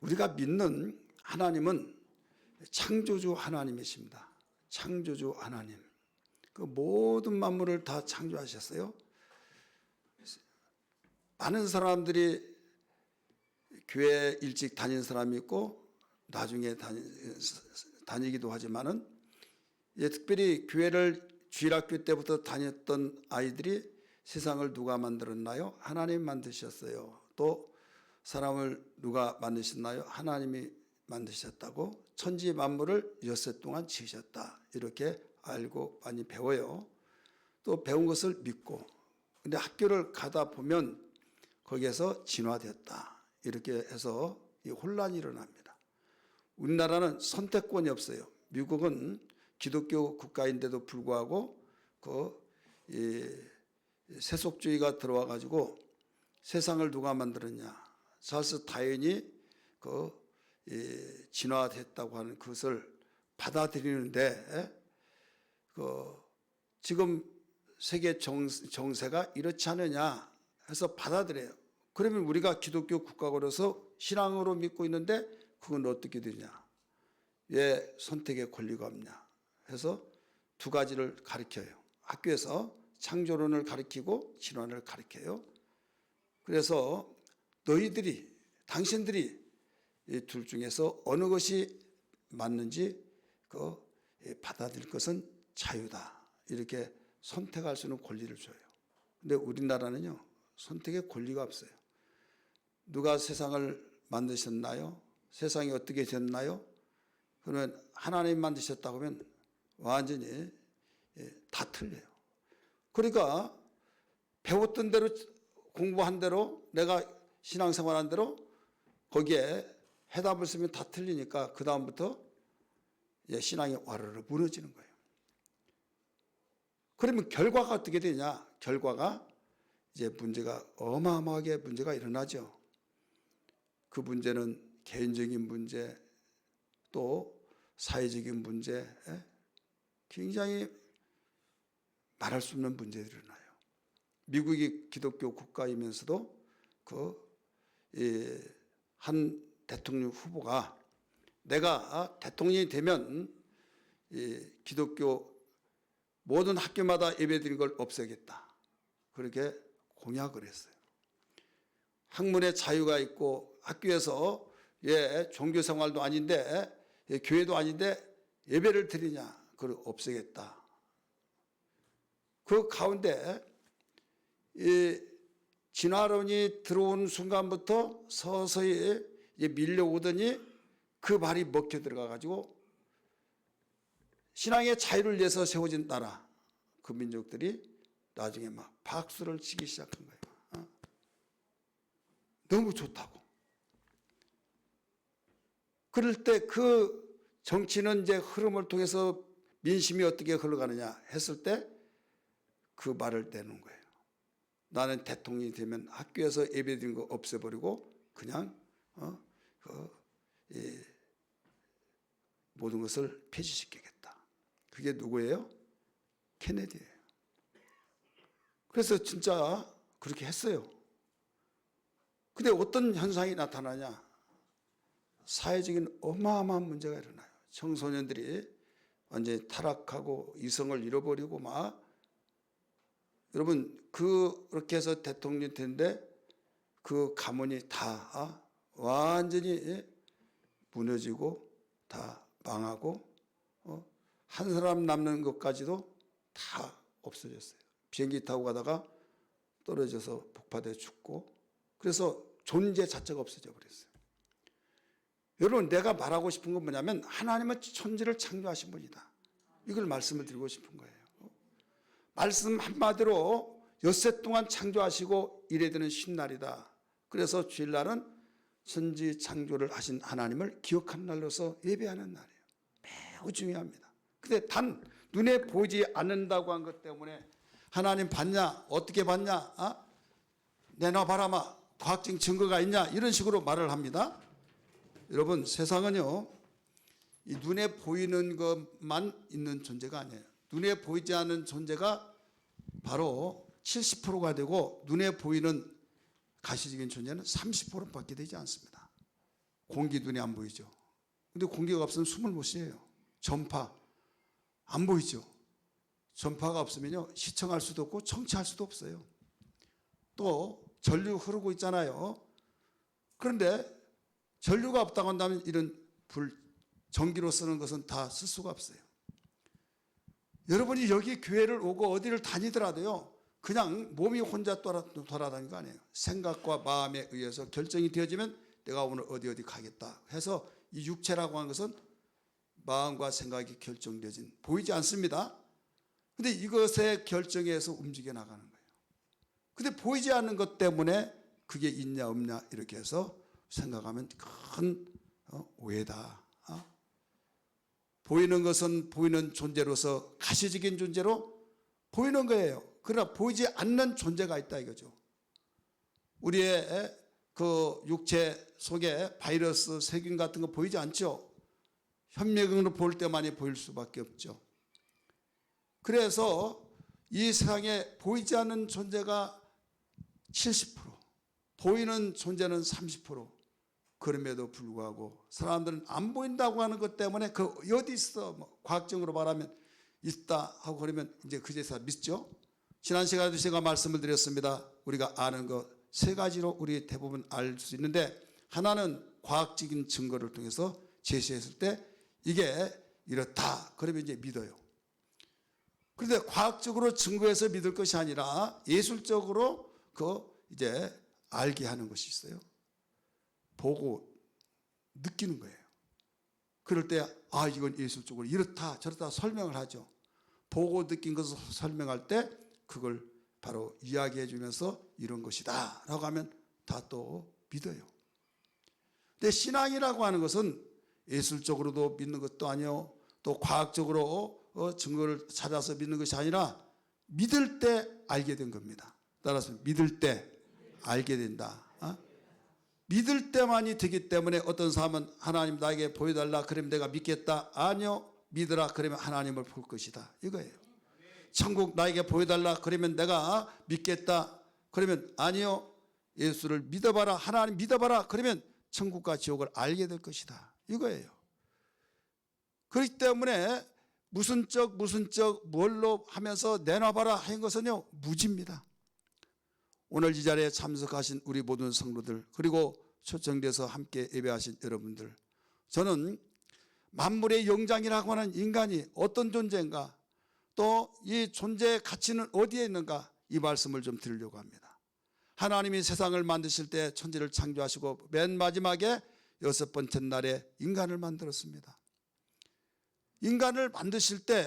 우리가 믿는 하나님은 창조주 하나님이십니다. 창조주 하나님. 그 모든 만물을 다 창조하셨어요. 많은 사람들이 교회 일찍 다닌 사람이 있고 나중에 다니기도 하지만은 특별히 교회를 주일학교 때부터 다녔던 아이들이 세상을 누가 만들었나요? 하나님 만드셨어요. 또 사람을 누가 만드셨나요? 하나님이 만드셨다고. 천지 만물을 엿새 동안 지으셨다. 이렇게 알고 많이 배워요. 또 배운 것을 믿고. 근데 학교를 가다 보면 거기에서 진화되었다. 이렇게 해서 혼란이 일어납니다. 우리나라는 선택권이 없어요. 미국은 기독교 국가인데도 불구하고 세속주의가 들어와 가지고 세상을 누가 만들었냐. 찰스 다윈이 진화됐다고 하는 그것을 받아들이는데 지금 세계 정세가 이렇지 않느냐 해서 받아들여요. 그러면 우리가 기독교 국가로서 신앙으로 믿고 있는데 그건 어떻게 되냐. 왜 선택의 권리가 없냐 해서 두 가지를 가르쳐요. 학교에서 창조론을 가르치고 진화를 가르쳐요. 그래서 너희들이 당신들이 이 둘 중에서 어느 것이 맞는지 받아들일 것은 자유다. 이렇게 선택할 수 있는 권리를 줘요. 근데 우리나라는요, 선택의 권리가 없어요. 누가 세상을 만드셨나요? 세상이 어떻게 됐나요? 그러면 하나님 만드셨다고 하면 완전히 다 틀려요. 그러니까 배웠던 대로 공부한 대로 내가 신앙생활한 대로 거기에 해답을 쓰면 다 틀리니까 그 다음부터 신앙이 와르르 무너지는 거예요. 그러면 결과가 어떻게 되냐? 결과가 이제 문제가 어마어마하게 문제가 일어나죠. 그 문제는 개인적인 문제 또 사회적인 문제 굉장히 말할 수 없는 문제들이 일어나요. 미국이 기독교 국가이면서도 한 대통령 후보가 내가 대통령이 되면 기독교 모든 학교마다 예배드리는 걸 없애겠다. 그렇게 공약을 했어요. 학문의 자유가 있고 학교에서 종교 생활도 아닌데 교회도 아닌데 예배를 드리냐. 그걸 없애겠다. 그 가운데 이 진화론이 들어온 순간부터 서서히 밀려오더니 그 말이 먹혀 들어가 가지고 신앙의 자유를 위해서 세워진 나라 그 민족들이 나중에 막 박수를 치기 시작한 거예요. 너무 좋다고. 그럴 때 그 정치는 이제 흐름을 통해서 민심이 어떻게 흘러가느냐 했을 때 그 말을 내는 거예요. 나는 대통령이 되면 학교에서 예배드리는 거 없애버리고 그냥 모든 것을 폐지시키겠다. 그게 누구예요? 케네디예요. 그래서 진짜 그렇게 했어요. 근데 어떤 현상이 나타나냐? 사회적인 어마어마한 문제가 일어나요. 청소년들이 완전히 타락하고 이성을 잃어버리고 막 여러분 그렇게 해서 대통령이 됐는데 그 가문이 다 완전히 무너지고 다 망하고 한 사람 남는 것까지도 다 없어졌어요. 비행기 타고 가다가 떨어져서 폭파돼 죽고 그래서 존재 자체가 없어져 버렸어요. 여러분 내가 말하고 싶은 건 뭐냐면 하나님은 천지를 창조하신 분이다. 이걸 말씀을 드리고 싶은 거예요. 말씀 한마디로 엿새 동안 창조하시고 이래 되는 쉰날이다. 그래서 주일날은 천지 창조를 하신 하나님을 기억하는 날로서 예배하는 날이에요. 매우 중요합니다. 근데 단 눈에 보이지 않는다고 한 것 때문에 하나님 봤냐? 어떻게 봤냐? 내놔봐라마 과학적 증거가 있냐? 이런 식으로 말을 합니다. 여러분 세상은요 이 눈에 보이는 것만 있는 존재가 아니에요. 눈에 보이지 않는 존재가 바로 70%가 되고 눈에 보이는 가시적인 존재는 30%밖에 되지 않습니다. 공기 눈에 안 보이죠. 근데 공기가 없으면 숨을 못 쉬어요. 전파 안 보이죠. 전파가 없으면요 시청할 수도 없고 청취할 수도 없어요. 또 전류 흐르고 있잖아요. 그런데 전류가 없다고 한다면 이런 전기로 쓰는 것은 다 쓸 수가 없어요. 여러분이 여기 교회를 오고 어디를 다니더라도요 그냥 몸이 혼자 돌아다니는 거 아니에요. 생각과 마음에 의해서 결정이 되어지면 내가 오늘 어디 가겠다 해서 이 육체라고 하는 것은 마음과 생각이 결정되어진 보이지 않습니다. 근데 이것에 결정해서 움직여 나가는 거예요. 근데 보이지 않는 것 때문에 그게 있냐 없냐 이렇게 해서 생각하면 큰 오해다. 보이는 것은 보이는 존재로서 가시적인 존재로 보이는 거예요. 그러나 보이지 않는 존재가 있다 이거죠. 우리의 그 육체 속에 바이러스, 세균 같은 거 보이지 않죠. 현미경으로 볼 때만이 보일 수밖에 없죠. 그래서 이 세상에 보이지 않는 존재가 70%, 보이는 존재는 30%. 그럼에도 불구하고 사람들은 안 보인다고 하는 것 때문에 그 어디 있어 뭐 과학적으로 말하면 있다 하고 그러면 이제 그제서 믿죠. 지난 시간에도 제가 말씀을 드렸습니다. 우리가 아는 것 세 가지로 우리 대부분 알 수 있는데 하나는 과학적인 증거를 통해서 제시했을 때 이게 이렇다 그러면 이제 믿어요. 그런데 과학적으로 증거해서 믿을 것이 아니라 예술적으로 이제 알게 하는 것이 있어요. 보고 느끼는 거예요. 그럴 때 이건 예술적으로 이렇다 저렇다 설명을 하죠. 보고 느낀 것을 설명할 때 그걸 바로 이야기해 주면서 이런 것이다 라고 하면 다 또 믿어요. 근데 신앙이라고 하는 것은 예술적으로도 믿는 것도 아니요 또 과학적으로 증거를 찾아서 믿는 것이 아니라 믿을 때 알게 된 겁니다. 따라서 믿을 때 알게 된다. 믿을 때만이 되기 때문에 어떤 사람은 하나님 나에게 보여달라 그러면 내가 믿겠다. 아니요 믿으라 그러면 하나님을 볼 것이다 이거예요. 천국 나에게 보여달라 그러면 내가 믿겠다. 그러면 아니요 예수를 믿어봐라 하나님 믿어봐라 그러면 천국과 지옥을 알게 될 것이다 이거예요. 그렇기 때문에 무슨 적 뭘로 하면서 내놔봐라 하는 것은요 무지입니다. 오늘 이 자리에 참석하신 우리 모든 성도들 그리고 초청돼서 함께 예배하신 여러분들 저는 만물의 영장이라고 하는 인간이 어떤 존재인가 또 이 존재의 가치는 어디에 있는가 이 말씀을 좀 드리려고 합니다. 하나님이 세상을 만드실 때 천지를 창조하시고 맨 마지막에 여섯 번째 날에 인간을 만들었습니다. 인간을 만드실 때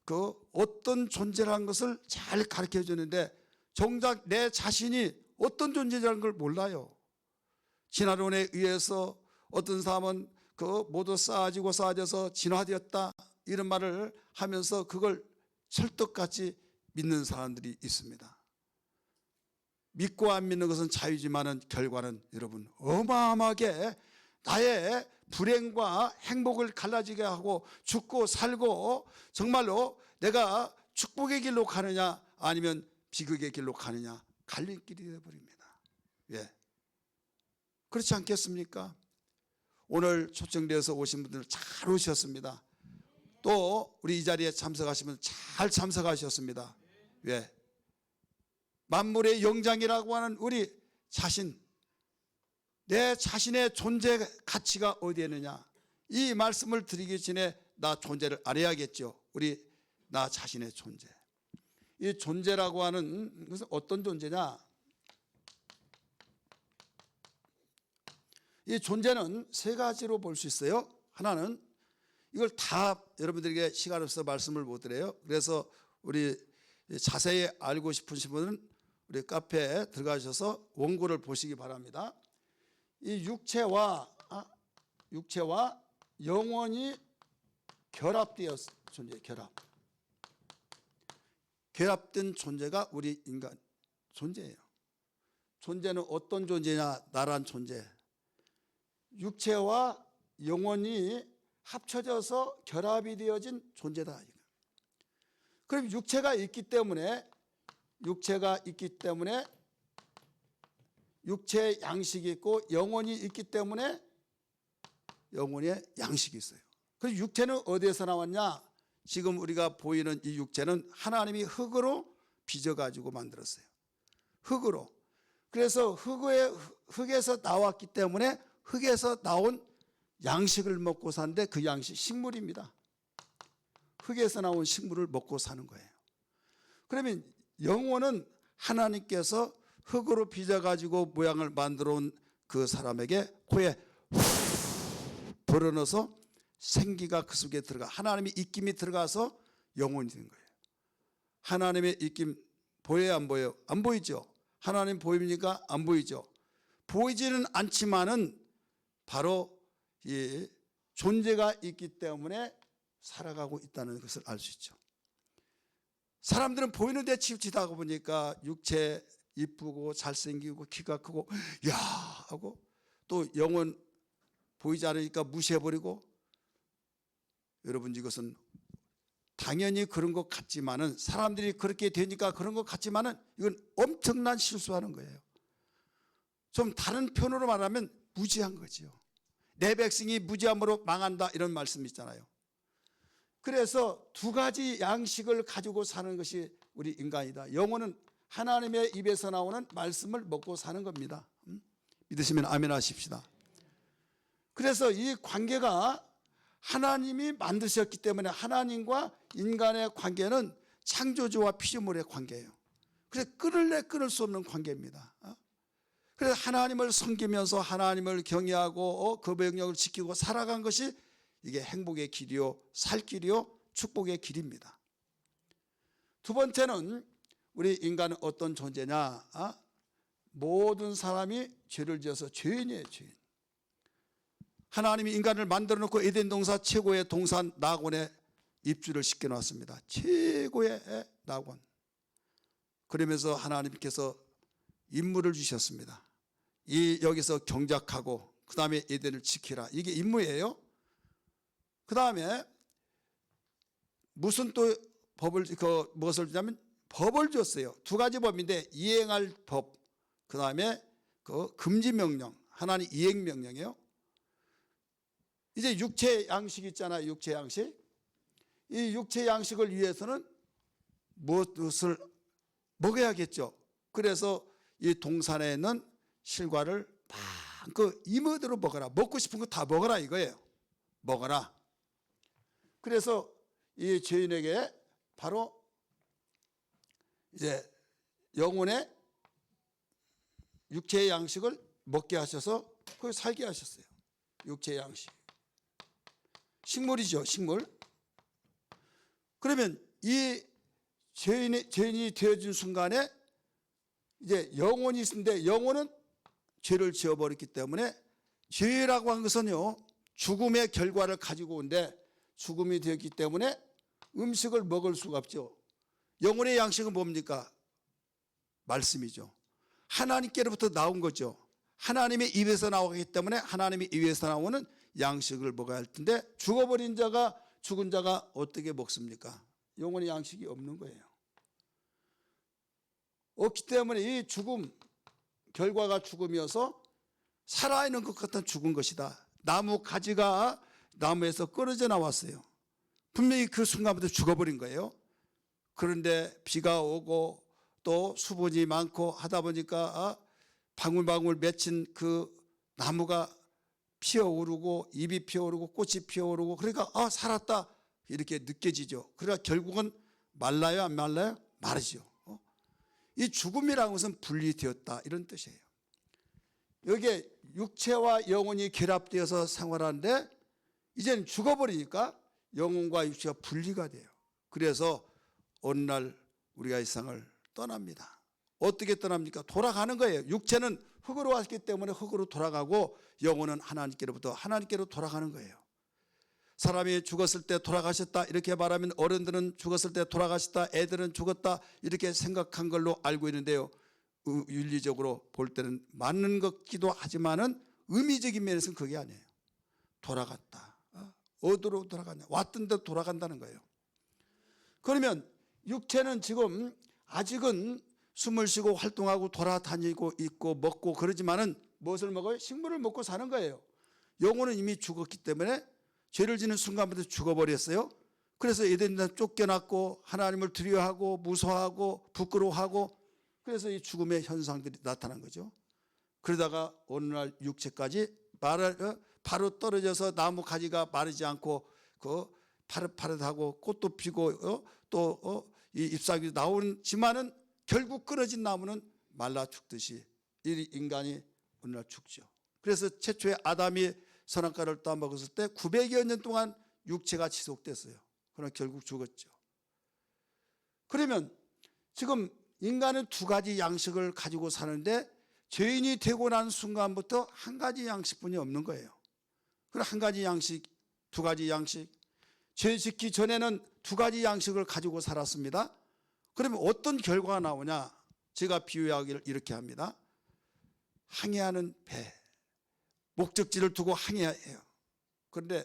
그 어떤 존재라는 것을 잘 가르쳐 주는데 정작 내 자신이 어떤 존재라는 걸 몰라요. 진화론에 의해서 어떤 사람은 모두 쌓아져서 진화되었다 이런 말을 하면서 그걸 철떡같이 믿는 사람들이 있습니다. 믿고 안 믿는 것은 자유지만은 결과는 여러분 어마어마하게 나의 불행과 행복을 갈라지게 하고 죽고 살고 정말로 내가 축복의 길로 가느냐 아니면 비극의 길로 가느냐 갈림길이 되어버립니다. 왜? 그렇지 않겠습니까? 오늘 초청되어서 오신 분들 잘 오셨습니다. 또 우리 이 자리에 참석하시면 잘 참석하셨습니다. 왜? 만물의 영장이라고 하는 우리 자신 내 자신의 존재 가치가 어디에 있느냐 이 말씀을 드리기 전에 나 존재를 알아야겠죠. 우리 나 자신의 존재 이 존재라고 하는 것은 어떤 존재냐 이 존재는 세 가지로 볼 수 있어요. 하나는 이걸 다 여러분들에게 시간 없어서 말씀을 못 드려요. 그래서 우리 자세히 알고 싶으신 분은 우리 카페에 들어가셔서 원고를 보시기 바랍니다. 이 육체와 영혼이 결합되어 존재 결합된 존재가 우리 인간 존재예요. 존재는 어떤 존재냐 나란 존재 육체와 영혼이 합쳐져서 결합이 되어진 존재다. 그럼 육체가 있기 때문에 육체의 양식이 있고 영혼이 있기 때문에 영혼의 양식이 있어요. 그래서 육체는 어디에서 나왔냐? 지금 우리가 보이는 이 육체는 하나님이 흙으로 빚어가지고 만들었어요. 흙으로. 그래서 흙에서 나왔기 때문에 흙에서 나온 양식을 먹고 사는데 그 양식 식물입니다. 흙에서 나온 식물을 먹고 사는 거예요. 그러면 영혼은 하나님께서 흙으로 빚어가지고 모양을 만들어 온 그 사람에게 코에 불어넣어서 생기가 그 속에 들어가, 하나님의 입김이 들어가서 영혼이 된 거예요. 하나님의 입김 보여요, 안 보여요? 안 보이죠? 하나님 보입니까? 안 보이죠? 보이지는 않지만은 바로 이 존재가 있기 때문에 살아가고 있다는 것을 알 수 있죠. 사람들은 보이는 데 치우치다 보니까 육체 이쁘고 잘생기고 키가 크고 야 하고, 또 영혼 보이지 않으니까 무시해버리고. 여러분, 이것은 당연히 그런 것 같지만은, 사람들이 그렇게 되니까 그런 것 같지만은 이건 엄청난 실수하는 거예요. 좀 다른 표현으로 말하면 무지한 거죠. 내 백성이 무지함으로 망한다, 이런 말씀 있잖아요. 그래서 두 가지 양식을 가지고 사는 것이 우리 인간이다. 영혼은 하나님의 입에서 나오는 말씀을 먹고 사는 겁니다. 믿으시면 아멘 하십시다. 그래서 이 관계가 하나님이 만드셨기 때문에 하나님과 인간의 관계는 창조주와 피조물의 관계예요. 그래서 끊을래 끊을 수 없는 관계입니다. 그래서 하나님을 섬기면서 하나님을 경외하고 그 명령을 지키고 살아간 것이 이게 행복의 길이요, 살 길이요, 축복의 길입니다. 두 번째는 우리 인간은 어떤 존재냐? 모든 사람이 죄를 지어서 죄인이에요, 죄인. 하나님이 인간을 만들어 놓고 에덴 동산 최고의 동산 낙원에 입주를 시켜놨습니다. 최고의 낙원. 그러면서 하나님께서 임무를 주셨습니다. 여기서 경작하고 그 다음에 에덴을 지키라. 이게 임무예요. 그 다음에 무슨 또 법을, 무엇을 주냐면 법을 줬어요. 두 가지 법인데 이행할 법, 그 다음에 그 금지 명령, 하나님 이행 명령이에요. 이제 육체 양식 있잖아요. 육체 양식. 이 육체 양식을 위해서는 무엇을 먹어야겠죠. 그래서 이 동산에 있는 실과를 그 이모대로 먹어라. 먹고 싶은 거 다 먹어라 이거예요. 먹어라. 그래서 이 죄인에게 바로 이제 영혼의 육체의 양식을 먹게 하셔서 거기 살게 하셨어요. 육체의 양식. 식물이죠, 식물. 그러면 이 죄인이 되어진 순간에 이제 영혼이 있는데, 영혼은 죄를 지어버렸기 때문에, 죄라고 한 것은요 죽음의 결과를 가지고 온데, 죽음이 되었기 때문에 음식을 먹을 수가 없죠. 영혼의 양식은 뭡니까? 말씀이죠. 하나님께로부터 나온 거죠. 하나님의 입에서 나오기 때문에 하나님의 입에서 나오는 양식을 먹어야 할 텐데, 죽어버린 자가, 죽은 자가 어떻게 먹습니까? 영혼의 양식이 없는 거예요. 없기 때문에 이 죽음, 결과가 죽음이어서 살아있는 것 같은 죽은 것이다. 나무 가지가 나무에서 끊어져 나왔어요. 분명히 그 순간부터 죽어버린 거예요. 그런데 비가 오고 또 수분이 많고 하다 보니까 방울방울 맺힌 그 나무가 피어오르고 잎이 피어오르고 꽃이 피어오르고, 그러니까 살았다 이렇게 느껴지죠. 그러니까 결국은 말라요, 안 말라요? 마르죠. 이 죽음이라는 것은 분리되었다, 이런 뜻이에요. 여기에 육체와 영혼이 결합되어서 생활하는데, 이제는 죽어버리니까 영혼과 육체가 분리가 돼요. 그래서 어느 날 우리가 이 세상을 떠납니다. 어떻게 떠납니까? 돌아가는 거예요. 육체는 흙으로 왔기 때문에 흙으로 돌아가고, 영혼은 하나님께로부터 하나님께로 돌아가는 거예요. 사람이 죽었을 때 돌아가셨다 이렇게 말하면, 어른들은 죽었을 때 돌아가셨다, 애들은 죽었다 이렇게 생각한 걸로 알고 있는데요, 윤리적으로 볼 때는 맞는 것 같기도 하지만은 의미적인 면에서는 그게 아니에요. 돌아갔다. 어디로 돌아갔냐? 왔던 데 돌아간다는 거예요. 그러면 육체는 지금 아직은 숨을 쉬고 활동하고 돌아다니고 있고 먹고 그러지만은 무엇을 먹어요? 식물을 먹고 사는 거예요. 영혼은 이미 죽었기 때문에 죄를 짓는 순간부터 죽어버렸어요. 그래서 에덴에서 쫓겨났고 하나님을 두려워하고 무서워하고 부끄러워하고, 그래서 이 죽음의 현상들이 나타난 거죠. 그러다가 어느 날 육체까지 바로 떨어져서 나무 가지가 마르지 않고 그 파릇파릇하고 꽃도 피고 또 이 잎사귀도 나오지만은 결국 끊어진 나무는 말라 죽듯이 이 인간이 어느 날 죽죠. 그래서 최초의 아담이 선악과를 따먹었을 때 900여 년 동안 육체가 지속됐어요. 그러나 결국 죽었죠. 그러면 지금 인간은 두 가지 양식을 가지고 사는데 죄인이 되고 난 순간부터 한 가지 양식뿐이 없는 거예요. 그럼 한 가지 양식, 두 가지 양식, 죄 짓기 전에는 두 가지 양식을 가지고 살았습니다. 그러면 어떤 결과가 나오냐? 제가 비유하기를 이렇게 합니다. 항해하는 배, 목적지를 두고 항해해요. 그런데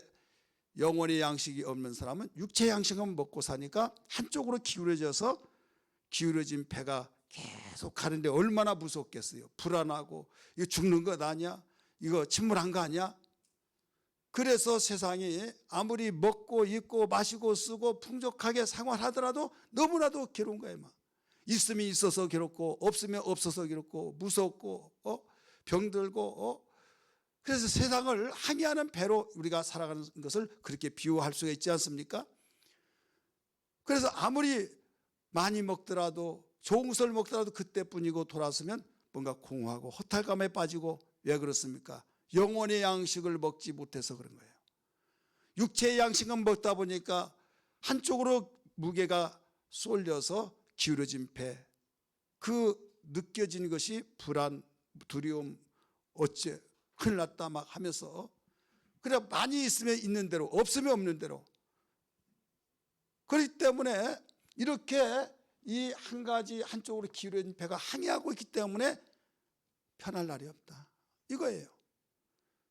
영혼의 양식이 없는 사람은 육체의 양식만 먹고 사니까 한쪽으로 기울어진 배가 계속 가는데 얼마나 무섭겠어요. 불안하고 이거 죽는 것 아니야? 이거 침몰한 거 아니야? 그래서 세상이 아무리 먹고 입고 마시고 쓰고 풍족하게 생활하더라도 너무나도 괴로운 거예요. 막. 있으면 있어서 괴롭고 없으면 없어서 괴롭고 무섭고 병들고 그래서 세상을 항해하는 배로 우리가 살아가는 것을 그렇게 비유할 수가 있지 않습니까? 그래서 아무리 많이 먹더라도 좋은 것을 먹더라도 그때뿐이고 돌아서면 뭔가 공허하고 허탈감에 빠지고, 왜 그렇습니까? 영혼의 양식을 먹지 못해서 그런 거예요. 육체의 양식은 먹다 보니까 한쪽으로 무게가 쏠려서 기울어진 배, 그 느껴지는 것이 불안, 두려움, 어째 큰일 났다 막 하면서, 그래 많이 있으면 있는 대로 없으면 없는 대로, 그렇기 때문에 이렇게 이 한 가지 한쪽으로 기울어진 배가 항해하고 있기 때문에 편할 날이 없다 이거예요.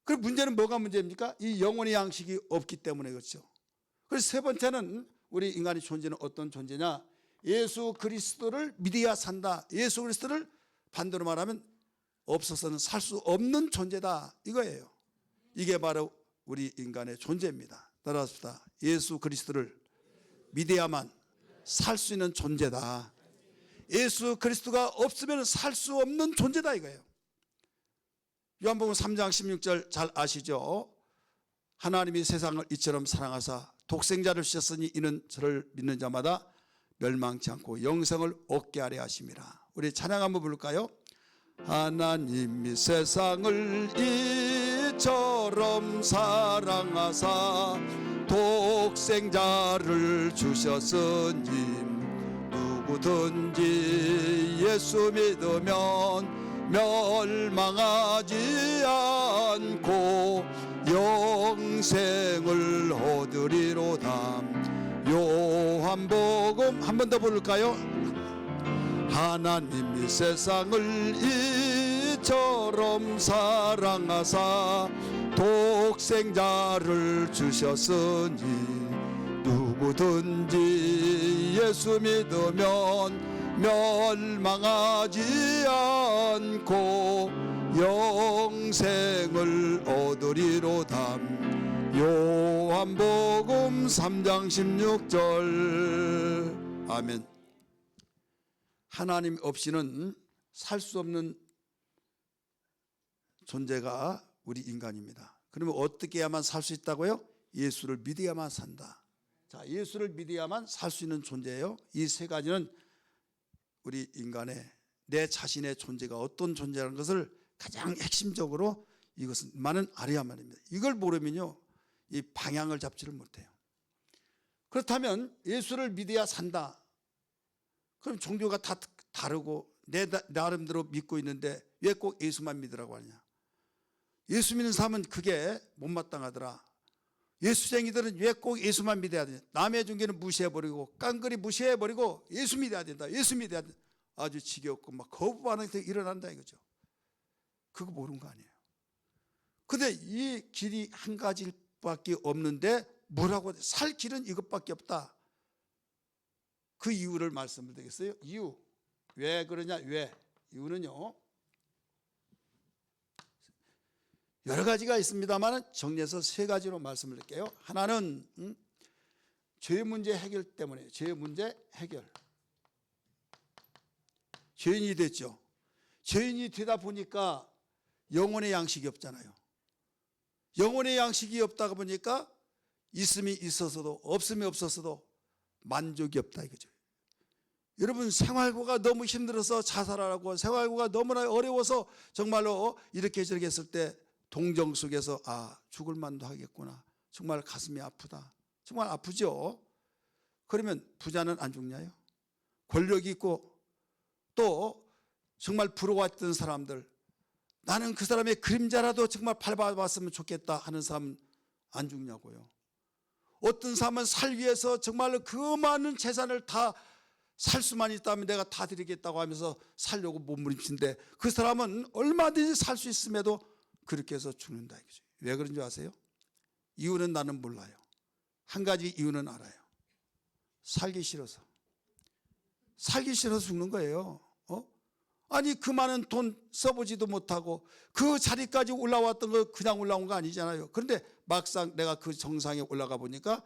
그 문제는 뭐가 문제입니까? 이 영혼의 양식이 없기 때문에 그렇죠. 그래서 세 번째는 우리 인간의 존재는 어떤 존재냐? 예수 그리스도를 믿어야 산다. 예수 그리스도를 반대로 말하면 없어서는 살 수 없는 존재다 이거예요. 이게 바로 우리 인간의 존재입니다. 따라합시다. 예수 그리스도를 믿어야만 살 수 있는 존재다. 예수 그리스도가 없으면 살 수 없는 존재다 이거예요. 요한복음 3장 16절 잘 아시죠? 하나님이 세상을 이처럼 사랑하사 독생자를 주셨으니 이는 저를 믿는 자마다 멸망치 않고 영생을 얻게 하려 하심이라. 우리 찬양 한번 부를까요? 하나님이 세상을 이처럼 사랑하사 독생자를 주셨으니 누구든지 예수 믿으면 멸망하지 않고 영생을 얻으리로다. 요한복음 한 번 더 부를까요? 하나님이 세상을 이처럼 사랑하사 독생자를 주셨으니 누구든지 예수 믿으면 멸망하지 않고 영생을 얻으리로다. 요한복음 3장 16절. 아멘. 하나님 없이는 살 수 없는 존재가 우리 인간입니다. 그러면 어떻게 해야만 살 수 있다고요? 예수를 믿어야만 산다. 자, 예수를 믿어야만 살 수 있는 존재예요. 이 세 가지는 우리 인간의 내 자신의 존재가 어떤 존재라는 것을 가장 핵심적으로 이것만은 알아야만 합니다. 이걸 모르면요, 이 방향을 잡지를 못해요. 그렇다면 예수를 믿어야 산다. 그럼 종교가 다 다르고 내 나름대로 믿고 있는데 왜 꼭 예수만 믿으라고 하냐? 예수 믿는 사람은 그게 못마땅하더라. 예수쟁이들은 왜 꼭 예수만 믿어야 되냐? 남의 종교는 무시해버리고 깡그리 무시해버리고 예수 믿어야 된다. 예수 믿어야 된다. 아주 지겹고 막 거부 반응이 일어난다 이거죠. 그거 모르는 거 아니에요. 근데 이 길이 한 가지밖에 없는데 뭐라고 살 길은 이것밖에 없다. 그 이유를 말씀을 드리겠어요. 이유. 왜 그러냐? 왜? 이유는요, 여러 가지가 있습니다만 정리해서 세 가지로 말씀을 드릴게요. 하나는 죄 문제 해결 때문에, 죄 문제 해결. 죄인이 됐죠. 죄인이 되다 보니까 영혼의 양식이 없잖아요. 영혼의 양식이 없다가 보니까 있음이 있어서도 없음이 없어서도 만족이 없다 이거죠. 여러분, 생활고가 너무 힘들어서 자살하라고, 생활고가 너무나 어려워서 정말로 이렇게 저렇게 했을 때 동정 속에서 죽을 만도 하겠구나, 정말 가슴이 아프다, 정말 아프죠. 그러면 부자는 안 죽냐요? 권력이 있고 또 정말 부러워했던 사람들, 나는 그 사람의 그림자라도 정말 밟아봤으면 좋겠다 하는 사람은 안 죽냐고요. 어떤 사람은 살 위해서 정말로 그 많은 재산을 다 살 수만 있다면 내가 다 드리겠다고 하면서 살려고 몸부림치는데 그 사람은 얼마든지 살 수 있음에도 그렇게 해서 죽는다 이거죠. 왜 그런 줄 아세요? 이유는 나는 몰라요. 한 가지 이유는 알아요. 살기 싫어서. 살기 싫어서 죽는 거예요. 아니, 그 많은 돈 써보지도 못하고 그 자리까지 올라왔던 거 그냥 올라온 거 아니잖아요. 그런데 막상 내가 그 정상에 올라가 보니까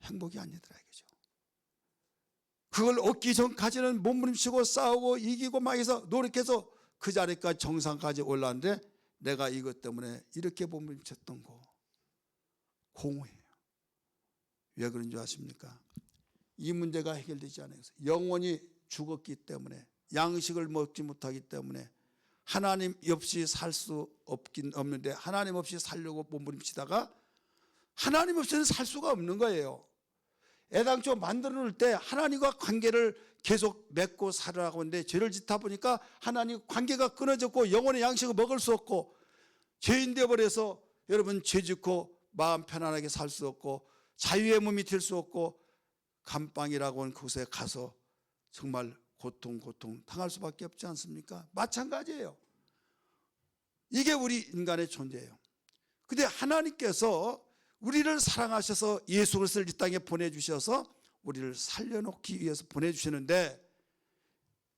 행복이 아니더라 이거죠. 그걸 얻기 전까지는 몸부림치고 싸우고 이기고 막 해서 노력해서 그 자리까지 정상까지 올라왔는데 내가 이것 때문에 이렇게 몸부림쳤던 거 공허해요. 왜 그런 줄 아십니까? 이 문제가 해결되지 않아요. 영혼이 죽었기 때문에, 양식을 먹지 못하기 때문에 하나님 없이 살 수 없긴 없는데 하나님 없이 살려고 몸부림치다가 하나님 없이는 살 수가 없는 거예요. 애당초 만들어 놓을 때 하나님과 관계를 계속 맺고 살으라고 하는데 죄를 짓다 보니까 하나님 관계가 끊어졌고 영혼의 양식을 먹을 수 없고 죄인 되어버려서 여러분 죄 짓고 마음 편안하게 살 수 없고 자유의 몸이 될 수 없고 감방이라고 하는 곳에 가서 정말 고통 당할 수밖에 없지 않습니까? 마찬가지예요. 이게 우리 인간의 존재예요. 근데 하나님께서 우리를 사랑하셔서 예수 그리스도를 이 땅에 보내주셔서 우리를 살려놓기 위해서 보내주시는데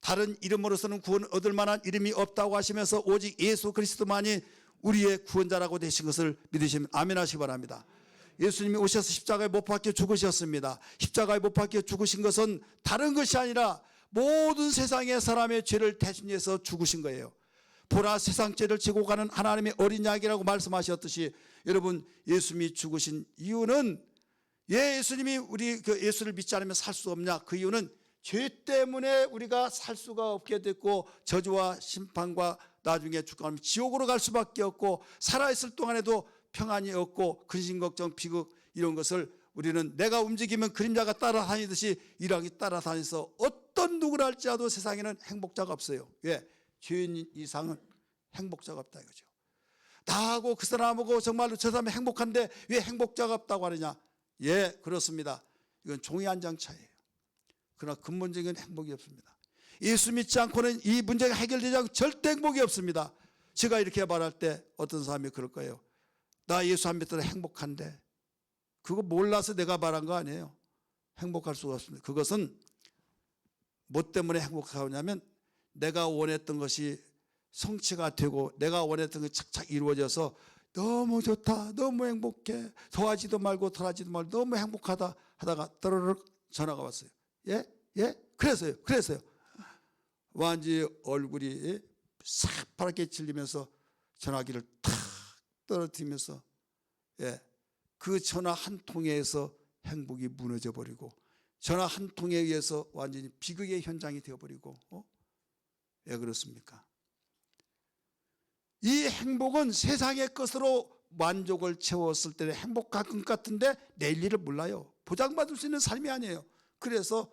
다른 이름으로서는 구원 얻을 만한 이름이 없다고 하시면서 오직 예수 그리스도만이 우리의 구원자라고 되신 것을 믿으시면 아멘 하시기 바랍니다. 예수님이 오셔서 십자가에 못 박혀 죽으셨습니다. 십자가에 못 박혀 죽으신 것은 다른 것이 아니라 모든 세상의 사람의 죄를 대신 위해서 죽으신 거예요. 보라, 세상 죄를 지고 가는 하나님의 어린 양이라고 말씀하셨듯이 여러분, 예수님이 죽으신 이유는 예수님이 우리 예수를 믿지 않으면 살 수 없냐? 그 이유는 죄 때문에 우리가 살 수가 없게 됐고 저주와 심판과 나중에 죽어가면 지옥으로 갈 수밖에 없고 살아있을 동안에도 평안이 없고 근심 걱정 비극 이런 것을 우리는 내가 움직이면 그림자가 따라다니듯이 일왕이 따라다니서 어떤 누구를 할지라도 세상에는 행복자가 없어요. 왜? 죄인 이상은 행복자가 없다 이거죠. 나하고 그 사람하고 정말로 저 사람이 행복한데 왜 행복자가 없다고 하느냐? 예, 그렇습니다. 이건 종이 한 장 차이예요. 그러나 근본적인 행복이 없습니다. 예수 믿지 않고는 이 문제가 해결되지 않고 절대 행복이 없습니다. 제가 이렇게 말할 때 어떤 사람이 그럴 거예요. 나 예수 안 믿더라 행복한데. 그거 몰라서 내가 말한 거 아니에요. 행복할 수가 없습니다. 그것은 뭐 때문에 행복하냐면 내가 원했던 것이 성취가 되고 내가 원했던 것이 착착 이루어져서 너무 좋다, 너무 행복해, 더하지도 말고 덜하지도 말고 너무 행복하다 하다가 떠르륵 전화가 왔어요. 예? 그래서요. 완전히 얼굴이 새파랗게 질리면서 전화기를 탁 떨어뜨리면서 그 전화 한 통에서 행복이 무너져 버리고 전화 한 통에 의해서 완전히 비극의 현장이 되어버리고 왜 그렇습니까? 이 행복은 세상의 것으로 만족을 채웠을 때는 행복한 것 같은데 내일 일을 몰라요. 보장받을 수 있는 삶이 아니에요. 그래서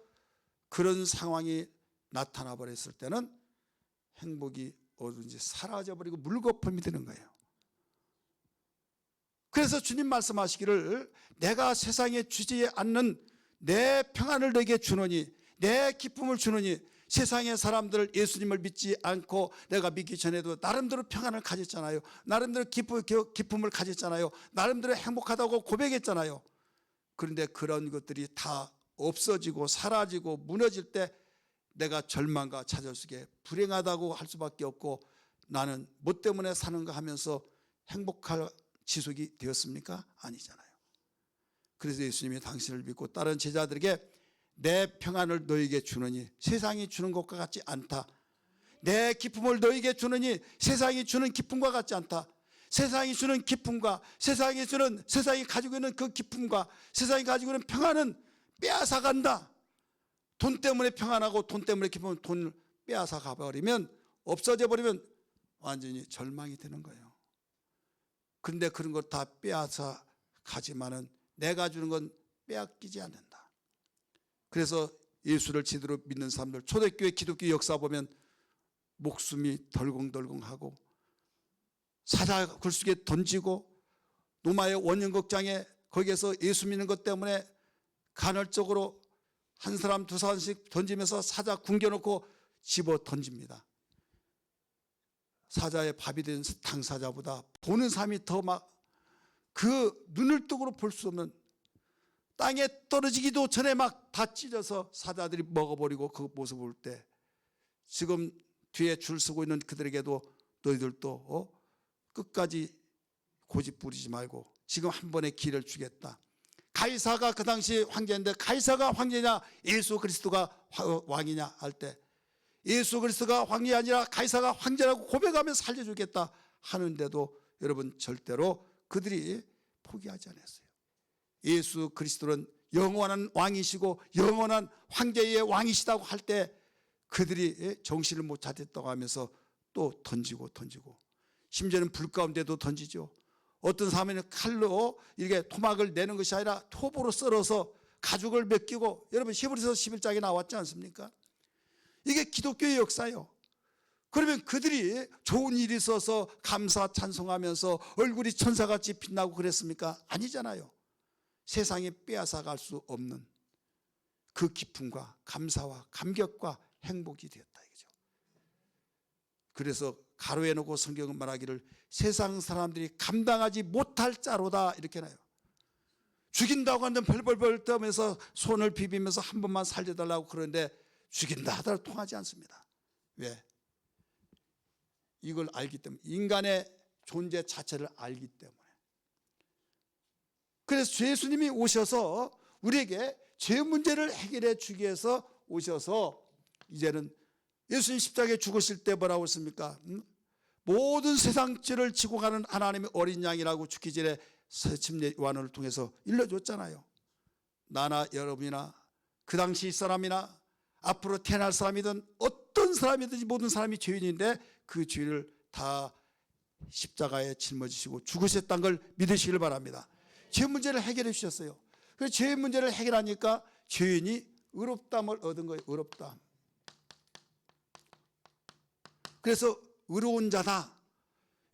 그런 상황이 나타나 버렸을 때는 행복이 어딘지 사라져버리고 물거품이 되는 거예요. 그래서 주님 말씀하시기를 내가 세상에 주지 않는 내 평안을 너에게 주노니 내 기쁨을 주노니 세상의 사람들 예수님을 믿지 않고 내가 믿기 전에도 나름대로 평안을 가졌잖아요. 나름대로 기쁨을 가졌잖아요. 나름대로 행복하다고 고백했잖아요. 그런데 그런 것들이 다 없어지고 사라지고 무너질 때 내가 절망과 좌절 속에 불행하다고 할 수밖에 없고 나는 뭐 때문에 사는가 하면서 행복할 지속이 되었습니까? 아니잖아요. 그래서 예수님이 당신을 믿고 다른 제자들에게 내 평안을 너에게 주느니 세상이 주는 것과 같지 않다. 내 기쁨을 너에게 주느니 세상이 주는 기쁨과 같지 않다. 세상이 주는 기쁨과 세상이 가지고 있는 그 기쁨과 세상이 가지고 있는 평안은 빼앗아 간다. 돈 때문에 평안하고 돈 때문에 기쁨을 돈을 빼앗아 가버리면, 없어져 버리면 완전히 절망이 되는 거예요. 그런데 그런 걸 다 빼앗아 가지만은 내가 주는 건 빼앗기지 않는다. 그래서 예수를 제대로 믿는 사람들, 초대교회 기독교 역사 보면 목숨이 덜컹덜컹하고 사자 굴속에 던지고 노마의 원형극장에 거기에서 예수 믿는 것 때문에 간헐적으로 한 사람 두 사람씩 던지면서 사자 굶겨놓고 집어 던집니다. 사자의 밥이 된 당사자보다 보는 사람이 더 막 그 눈을 뜨고로 볼 수 없는, 땅에 떨어지기도 전에 막 다 찢어서 사자들이 먹어버리고 그 모습을 볼 때 지금 뒤에 줄 서고 있는 그들에게도 너희들도 끝까지 고집 부리지 말고 지금 한 번의 기회를 주겠다. 가이사가 그 당시 황제인데 가이사가 황제냐 예수 그리스도가 왕이냐 할 때 예수 그리스도가 왕이 아니라 가이사가 황제라고 고백하며 살려주겠다 하는데도 여러분 절대로 그들이 포기하지 않았어요. 예수 그리스도는 영원한 왕이시고 영원한 황제의 왕이시다고 할 때 그들이 정신을 못 차렸다고 하면서 또 던지고 심지어는 불 가운데도 던지죠. 어떤 사람은 칼로 이렇게 토막을 내는 것이 아니라 톱으로 썰어서 가죽을 벗기고, 여러분 히브리서 11장에 나왔지 않습니까? 이게 기독교의 역사예요. 그러면 그들이 좋은 일이 있어서 감사 찬송하면서 얼굴이 천사같이 빛나고 그랬습니까? 아니잖아요. 세상에 빼앗아갈 수 없는 그 기쁨과 감사와 감격과 행복이 되었다 이거죠. 그래서 가로해 놓고 성경은 말하기를 세상 사람들이 감당하지 못할 자로다 이렇게 해놔요. 죽인다고 하는데 벌벌벌 떠면서 손을 비비면서 한 번만 살려달라고 그러는데 죽인다 하더라도 통하지 않습니다. 왜? 이걸 알기 때문에, 인간의 존재 자체를 알기 때문에. 그래서 예수님이 오셔서 우리에게 죄 문제를 해결해 주기 위해서 오셔서 이제는 예수님 십자가에 죽으실 때 뭐라고 했습니까? 모든 세상 죄를 지고 가는 하나님의 어린 양이라고 죽기 전에 침례 요한을 통해서 일러줬잖아요. 나나 여러분이나 그 당시 사람이나 앞으로 태어날 사람이든 어떤 사람이든지 모든 사람이 죄인인데 그 죄를 다 십자가에 짊어지시고 죽으셨다는 걸 믿으시길 바랍니다. 죄 문제를 해결해 주셨어요. 그래서 죄 문제를 해결하니까 죄인이 의롭다함을 얻은 거예요. 의롭다함. 그래서 의로운 자다.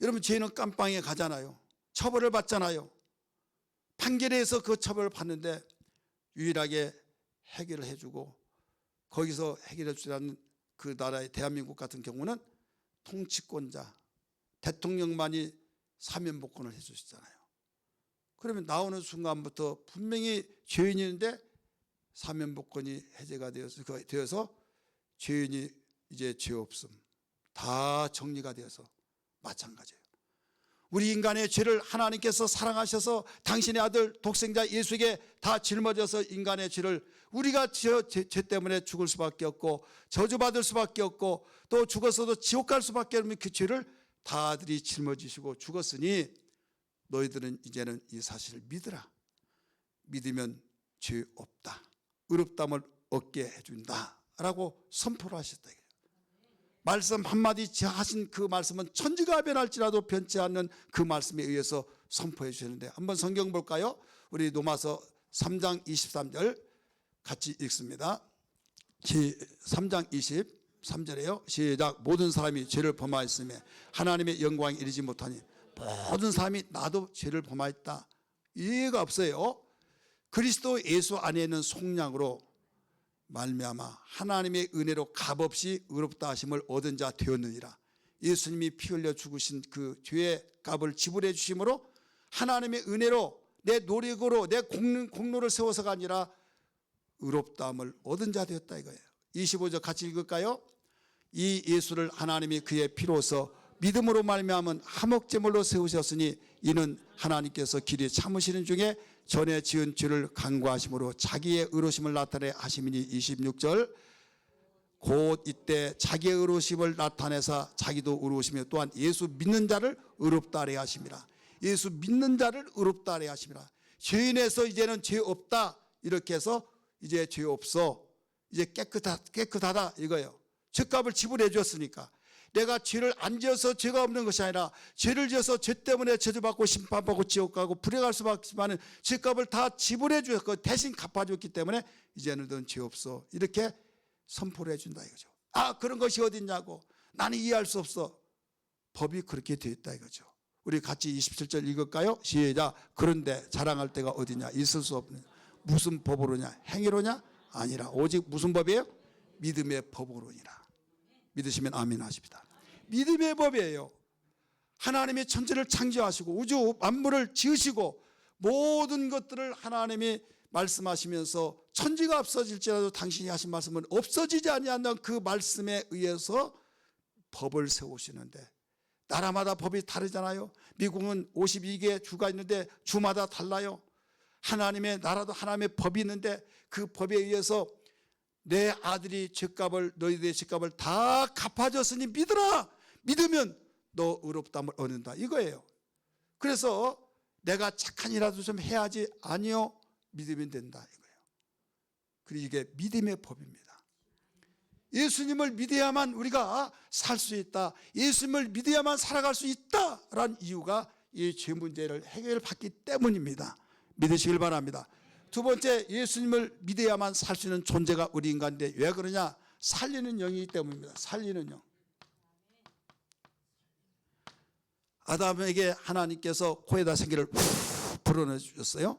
여러분 죄인은 깜빵에 가잖아요. 처벌을 받잖아요. 판결에서 그 처벌을 받는데 유일하게 해결을 해주고 거기서 해결해 주지 않는 그 나라의 대한민국 같은 경우는 통치권자 대통령만이 사면복권을 해주시잖아요. 그러면 나오는 순간부터 분명히 죄인인데 사면복권이 해제가 되어서 죄인이 이제 죄 없음 다 정리가 되어서 마찬가지예요. 우리 인간의 죄를 하나님께서 사랑하셔서 당신의 아들 독생자 예수에게 다 짊어져서 인간의 죄를, 우리가 죄 때문에 죽을 수밖에 없고 저주받을 수밖에 없고 또 죽었어도 지옥 갈 수밖에 없는 그 죄를 다들이 짊어지시고 죽었으니 너희들은 이제는 이 사실을 믿으라. 믿으면 죄 없다. 의롭다함을 얻게 해준다 라고 선포를 하셨다. 말씀 한마디 하신 그 말씀은 천지가 변할지라도 변치 않는 그 말씀에 의해서 선포해 주셨는데, 한번 성경 볼까요? 우리 로마서 3장 23절 같이 읽습니다. 3장 23절에요 시작. 모든 사람이 죄를 범하였으며 하나님의 영광에 이르지 못하니 모든 사람이 나도 죄를 범하였다. 이해가 없어요. 그리스도 예수 안에 있는 속량으로 말미암아 하나님의 은혜로 값없이 의롭다 하심을 얻은 자 되었느니라. 예수님이 피 흘려 죽으신 그 죄의 값을 지불해 주심으로 하나님의 은혜로 내 노력으로 내 공로를 세워서가 아니라 의롭다함을 얻은 자 되었다 이거예요. 25절 같이 읽을까요? 이 예수를 하나님이 그의 피로서 믿음으로 말미암은 화목제물로 세우셨으니 이는 하나님께서 길이 참으시는 중에 전에 지은 죄를 간구하심으로 자기의 의로심을 나타내 하심이니 26절 곧 이때 자기의 의로심을 나타내사 자기도 의로우시며 또한 예수 믿는 자를 의롭다 하려 하심이라. 예수 믿는 자를 의롭다 하려 하심이라. 죄인에서 이제는 죄 없다 이렇게 해서 이제 죄 없어 이제 깨끗하다 이거예요. 죄값을 지불해 주었으니까. 내가 죄를 안 지어서 죄가 없는 것이 아니라 죄를 지어서 죄 때문에 저주받고 심판받고 지옥 가고 불에 갈 수밖에 없는 죄값을 다 지불해 주었고 대신 갚아줬기 때문에 이제는 넌 죄 없어 이렇게 선포를 해준다 이거죠. 아 그런 것이 어딨냐고 나는 이해할 수 없어. 법이 그렇게 되어 있다 이거죠. 우리 같이 27절 읽을까요? 시작. 그런데 자랑할 데가 어디냐 있을 수 없는 무슨 법으로냐 행위로냐 아니라 오직 무슨 법이에요? 믿음의 법으로니라. 믿으시면 아멘 하십니다. 믿음의 법이에요. 하나님이 천지를 창조하시고 우주 만물을 지으시고 모든 것들을 하나님이 말씀하시면서 천지가 없어질지라도 당신이 하신 말씀은 없어지지 아니한다는 그 말씀에 의해서 법을 세우시는데 나라마다 법이 다르잖아요. 미국은 52개 주가 있는데 주마다 달라요. 하나님의 나라도 하나님의 법이 있는데 그 법에 의해서 내 아들이 죄값을 너희들의 죄값을 다 갚아줬으니 믿으라. 믿으면 너 의롭다함을 얻는다 이거예요. 그래서 내가 착한 일이라도 좀 해야지 아니요 믿으면 된다 이거예요. 그리고 이게 믿음의 법입니다. 예수님을 믿어야만 우리가 살 수 있다. 예수님을 믿어야만 살아갈 수 있다라는 이유가 이 죄 문제를 해결받기 때문입니다. 믿으시길 바랍니다. 두 번째 예수님을 믿어야만 살 수 있는 존재가 우리 인간인데 왜 그러냐? 살리는 영이기 때문입니다. 살리는 영. 아담에게 하나님께서 코에다 생기를 불어넣어 주셨어요.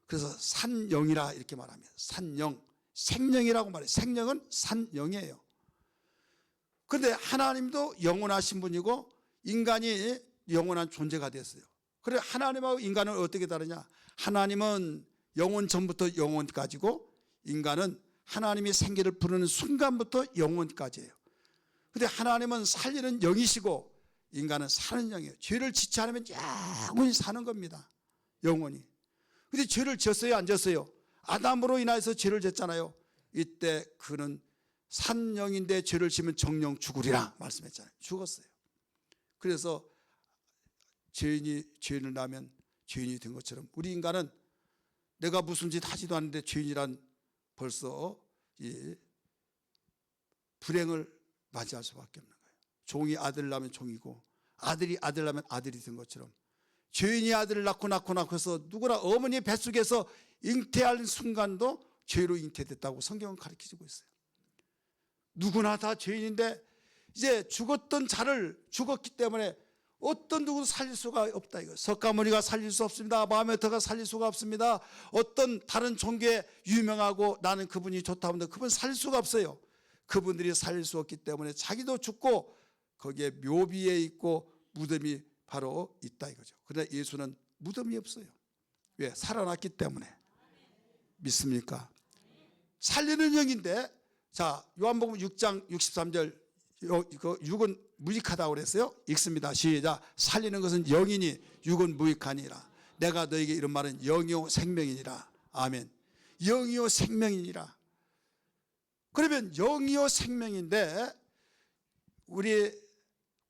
그래서 산영이라 이렇게 말합니다. 산영, 생명이라고 말해요. 생명은 산영이에요. 그런데 하나님도 영원하신 분이고 인간이 영원한 존재가 됐어요. 그래 하나님하고 인간은 어떻게 다르냐? 하나님은 영원 전부터 영원까지고 인간은 하나님이 생기를 부르는 순간부터 영원까지예요. 그런데 하나님은 살리는 영이시고 인간은 사는 영이에요. 죄를 짓지 않으면 영원히 사는 겁니다. 영원히. 그런데 죄를 지었어요? 안 지었어요? 아담으로 인해서 죄를 짓잖아요. 이때 그는 산영인데 죄를 지으면 정령 죽으리라 말씀했잖아요. 죽었어요. 그래서 죄인을 낳으면 죄인이 된 것처럼 우리 인간은 내가 무슨 짓 하지도 않는데 죄인이란 벌써 이 불행을 맞이할 수밖에 없는 거예요. 종이 아들을 낳으면 종이고 아들이 아들 낳으면 아들이 된 것처럼 죄인이 아들을 낳고서 누구나 어머니의 뱃속에서 잉태할 순간도 죄로 잉태됐다고 성경은 가르치고 있어요. 누구나 다 죄인인데 이제 죽었던 자를 죽었기 때문에 어떤 누구도 살릴 수가 없다 이거. 석가모니가 살릴 수 없습니다. 마호메트가 살릴 수가 없습니다. 어떤 다른 종교에 유명하고 나는 그분이 좋다 하는데 그분 살릴 수가 없어요. 그분들이 살릴 수 없기 때문에 자기도 죽고 거기에 묘비에 있고 무덤이 바로 있다 이거죠. 그러나 예수는 무덤이 없어요. 왜? 살아났기 때문에. 믿습니까? 살리는 영인데 자 요한복음 6장 63절 6은 무익하다고 그랬어요. 읽습니다. 시작. 살리는 것은 영이니 육은 무익하니라. 내가 너에게 이런 말은 영이요 생명이니라. 아멘. 영이요 생명이니라. 그러면 영이요 생명인데 우리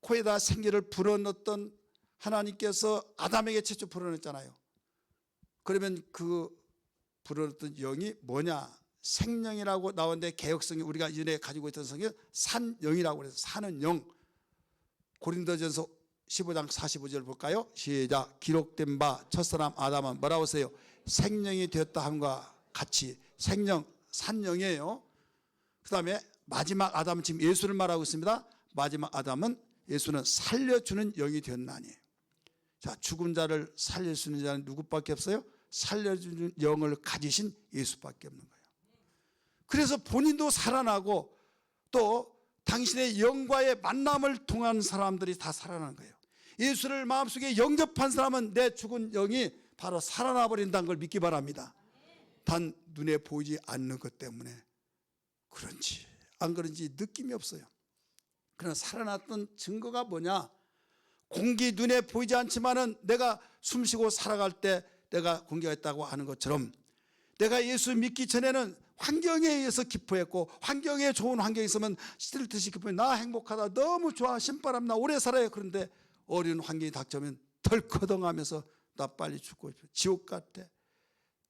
코에다 생기를 불어넣었던 하나님께서 아담에게 최초 불어넣었잖아요. 그러면 그 불어넣었던 영이 뭐냐? 생명이라고 나오는데 개혁성이 우리가 이전에 가지고 있던 성경 산영이라고 그래서 사는 영. 고린도전서 15장 45절 볼까요? 시작. 기록된 바 첫사람 아담은 뭐라고 했어요? 생명이 되었다 함과 같이 생명 산영이에요. 그 다음에 마지막 아담은 지금 예수를 말하고 있습니다. 마지막 아담은 예수는 살려주는 영이 되었나니. 자, 죽은 자를 살릴 수 있는 자는 누구밖에 없어요? 살려주는 영을 가지신 예수밖에 없는 거예요. 그래서 본인도 살아나고 또 당신의 영과의 만남을 통한 사람들이 다 살아나는 거예요. 예수를 마음속에 영접한 사람은 내 죽은 영이 바로 살아나 버린다는 걸 믿기 바랍니다. 단 눈에 보이지 않는 것 때문에 그런지 안 그런지 느낌이 없어요. 그러나 살아났던 증거가 뭐냐? 공기 눈에 보이지 않지만은 내가 숨쉬고 살아갈 때 내가 공기가 있다고 하는 것처럼 내가 예수 믿기 전에는 환경에 의해서 기뻐했고 환경에 좋은 환경이 있으면 시들 듯이 기뻐해. 나 행복하다, 너무 좋아, 신바람 나 오래 살아요. 그런데 어려운 환경이 닥쳐오면 덜커덩하면서 나 빨리 죽고 싶어, 지옥 같아,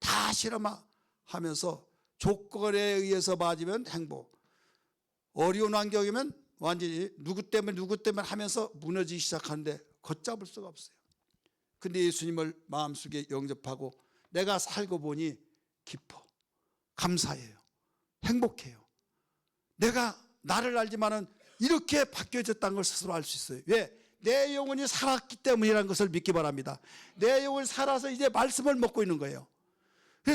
다 실험하면서 조건에 의해서 맞으면 행복, 어려운 환경이면 완전히 누구 때문에 하면서 무너지기 시작하는데 걷잡을 수가 없어요. 근데 예수님을 마음속에 영접하고 내가 살고 보니 기뻐, 감사해요, 행복해요. 내가 나를 알지만은 이렇게 바뀌어졌다는 걸 스스로 알 수 있어요. 왜? 내 영혼이 살았기 때문이라는 것을 믿기 바랍니다. 내 영혼이 살아서 이제 말씀을 먹고 있는 거예요.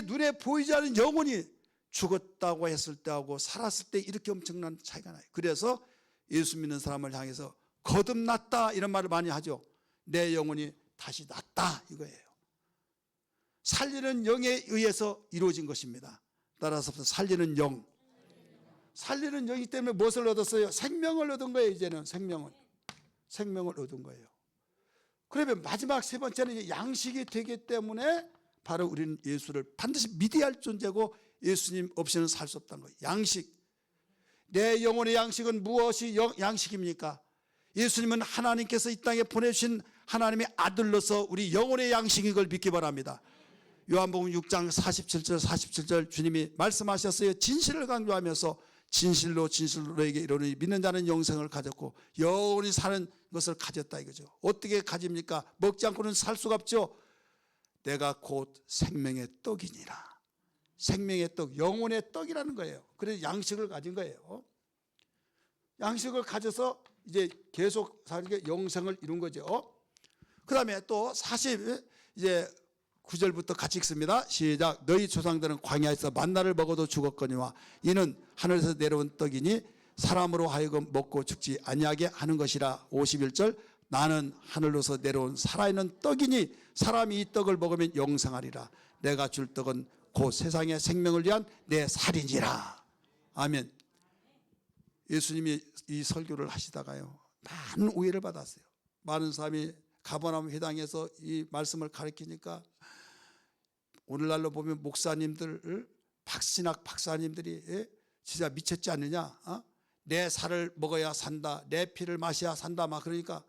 눈에 보이지 않는 영혼이 죽었다고 했을 때하고 살았을 때 이렇게 엄청난 차이가 나요. 그래서 예수 믿는 사람을 향해서 거듭났다 이런 말을 많이 하죠. 내 영혼이 다시 났다 이거예요. 살리는 영에 의해서 이루어진 것입니다. 따라서 살리는 영, 살리는 영이기 때문에 무엇을 얻었어요? 생명을 얻은 거예요. 이제는 생명을 얻은 거예요. 그러면 마지막 세 번째는 이제 양식이 되기 때문에 바로 우리는 예수를 반드시 믿어야 할 존재고 예수님 없이는 살 수 없다는 거예요. 양식, 내 영혼의 양식은 무엇이 양식입니까? 예수님은 하나님께서 이 땅에 보내주신 하나님의 아들로서 우리 영혼의 양식인 걸 믿기 바랍니다. 요한복음 6장 47절 주님이 말씀하셨어요. 진실을 강조하면서 진실로 너에게 이르노니 믿는 자는 영생을 가졌고 영원히 사는 것을 가졌다 이거죠. 어떻게 가집니까? 먹지 않고는 살 수가 없죠. 내가 곧 생명의 떡이니라. 생명의 떡, 영혼의 떡이라는 거예요. 그래서 양식을 가진 거예요. 양식을 가져서 이제 계속 사는 영생을 이룬 거죠. 그 다음에 또 49절부터 같이 읽습니다. 시작. 너희 조상들은 광야에서 만나를 먹어도 죽었거니와 이는 하늘에서 내려온 떡이니 사람으로 하여금 먹고 죽지 아니하게 하는 것이라. 51절. 나는 하늘로서 내려온 살아있는 떡이니 사람이 이 떡을 먹으면 영생하리라. 내가 줄 떡은 곧 세상의 생명을 위한 내 살이니라. 아멘. 예수님이 이 설교를 하시다가요 많은 오해를 받았어요. 많은 사람이 가버나움 회당에서 이 말씀을 가르치니까 오늘날로 보면 목사님들, 박신학 박사님들이 진짜 미쳤지 않느냐? 내 살을 먹어야 산다, 내 피를 마셔야 산다 막 그러니까